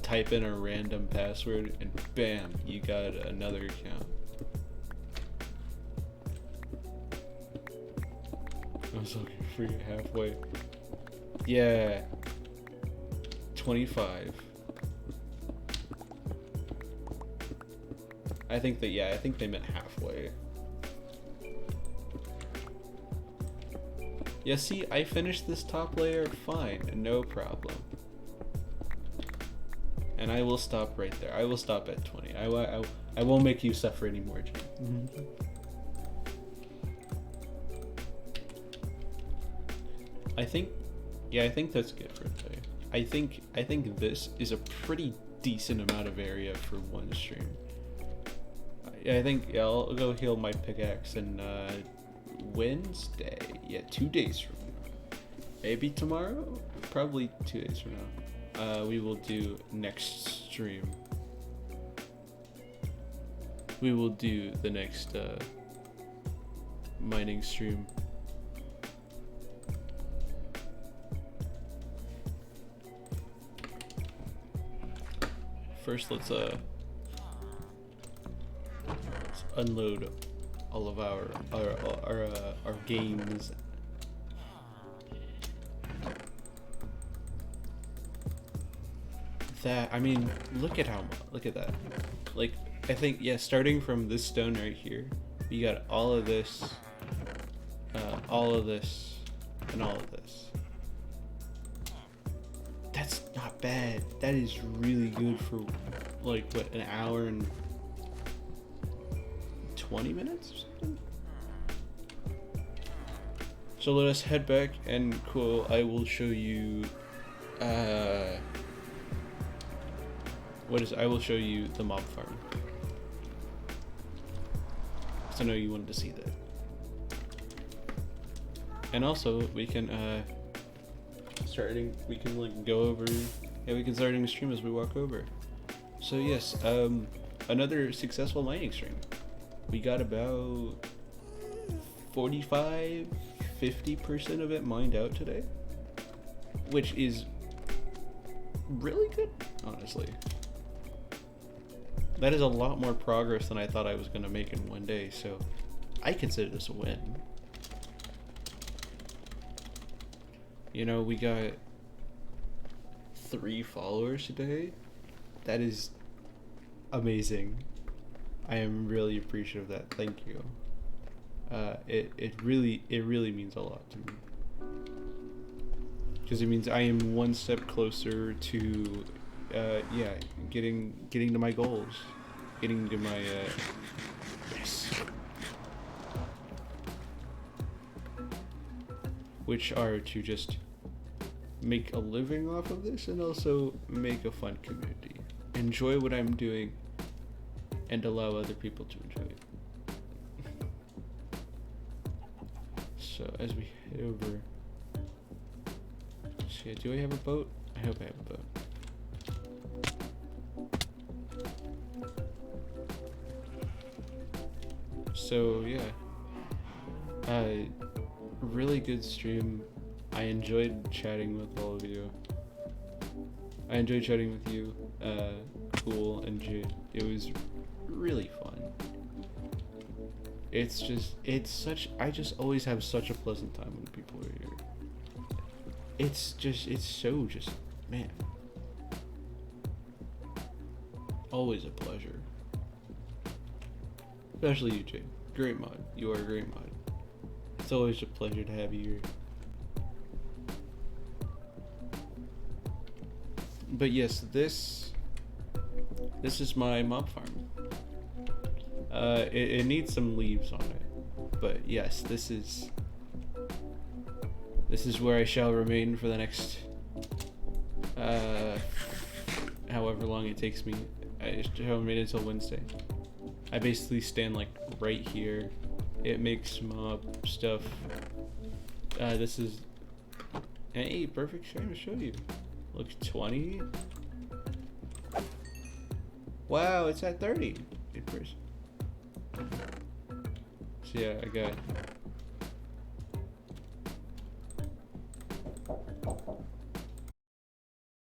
type in a random password, and bam, you got another account. I was looking for you halfway. Yeah. 25. I think they meant halfway. Yeah, see, I finished this top layer fine, no problem. And I will stop right there. I will stop at 20. I won't make you suffer anymore, Jim. I think that's good for today. I think this is a pretty decent amount of area for one stream. I think I'll go heal my pickaxe and Wednesday. Yeah, 2 days from now. Maybe tomorrow? Probably 2 days from now. We will do next stream. We will do the next mining stream. First, let's unload all of our games. Look at that. Like, I think, yeah, starting from this stone right here, we got all of this, and all of this. That's not bad. That is really good for, like, what, an hour and 20 minutes or something? So let us head back, and cool, I will show you, I will show you the mob farm. So I know you wanted to see that. And also, we can, we can go over, yeah, we can start a stream as we walk over. So yes, another successful mining stream. We got about 45-50% of it mined out today, which is really good, honestly. That is a lot more progress than I thought I was going to make in one day, so I consider this a win. You know, we got 3 followers today. That is amazing. I am really appreciative of that. Thank you. It really means a lot to me. Because it means I am one step closer to, yeah, getting to my goals, getting to my, yes, which are to just make a living off of this and also make a fun community, enjoy what I'm doing, and allow other people to enjoy it. So as we head over. Yeah, do I have a boat? I hope I have a boat. So yeah, really good stream. I enjoyed chatting with all of you. I enjoyed chatting with you, Cool and Jade. It was really fun. It's I just always have such a pleasant time when people are here. It's so man. Always a pleasure. Especially you, Jade. Great mod. You are a great mod. It's always a pleasure to have you here. But yes, this is my mob farm. It needs some leaves on it. But yes, this is where I shall remain for the next, however long it takes me. I shall remain until Wednesday. I basically stand like right here. It makes mob stuff. This is, hey, perfect frame to show you. Look, 20. Wow, it's at 30. Good person. So yeah, I got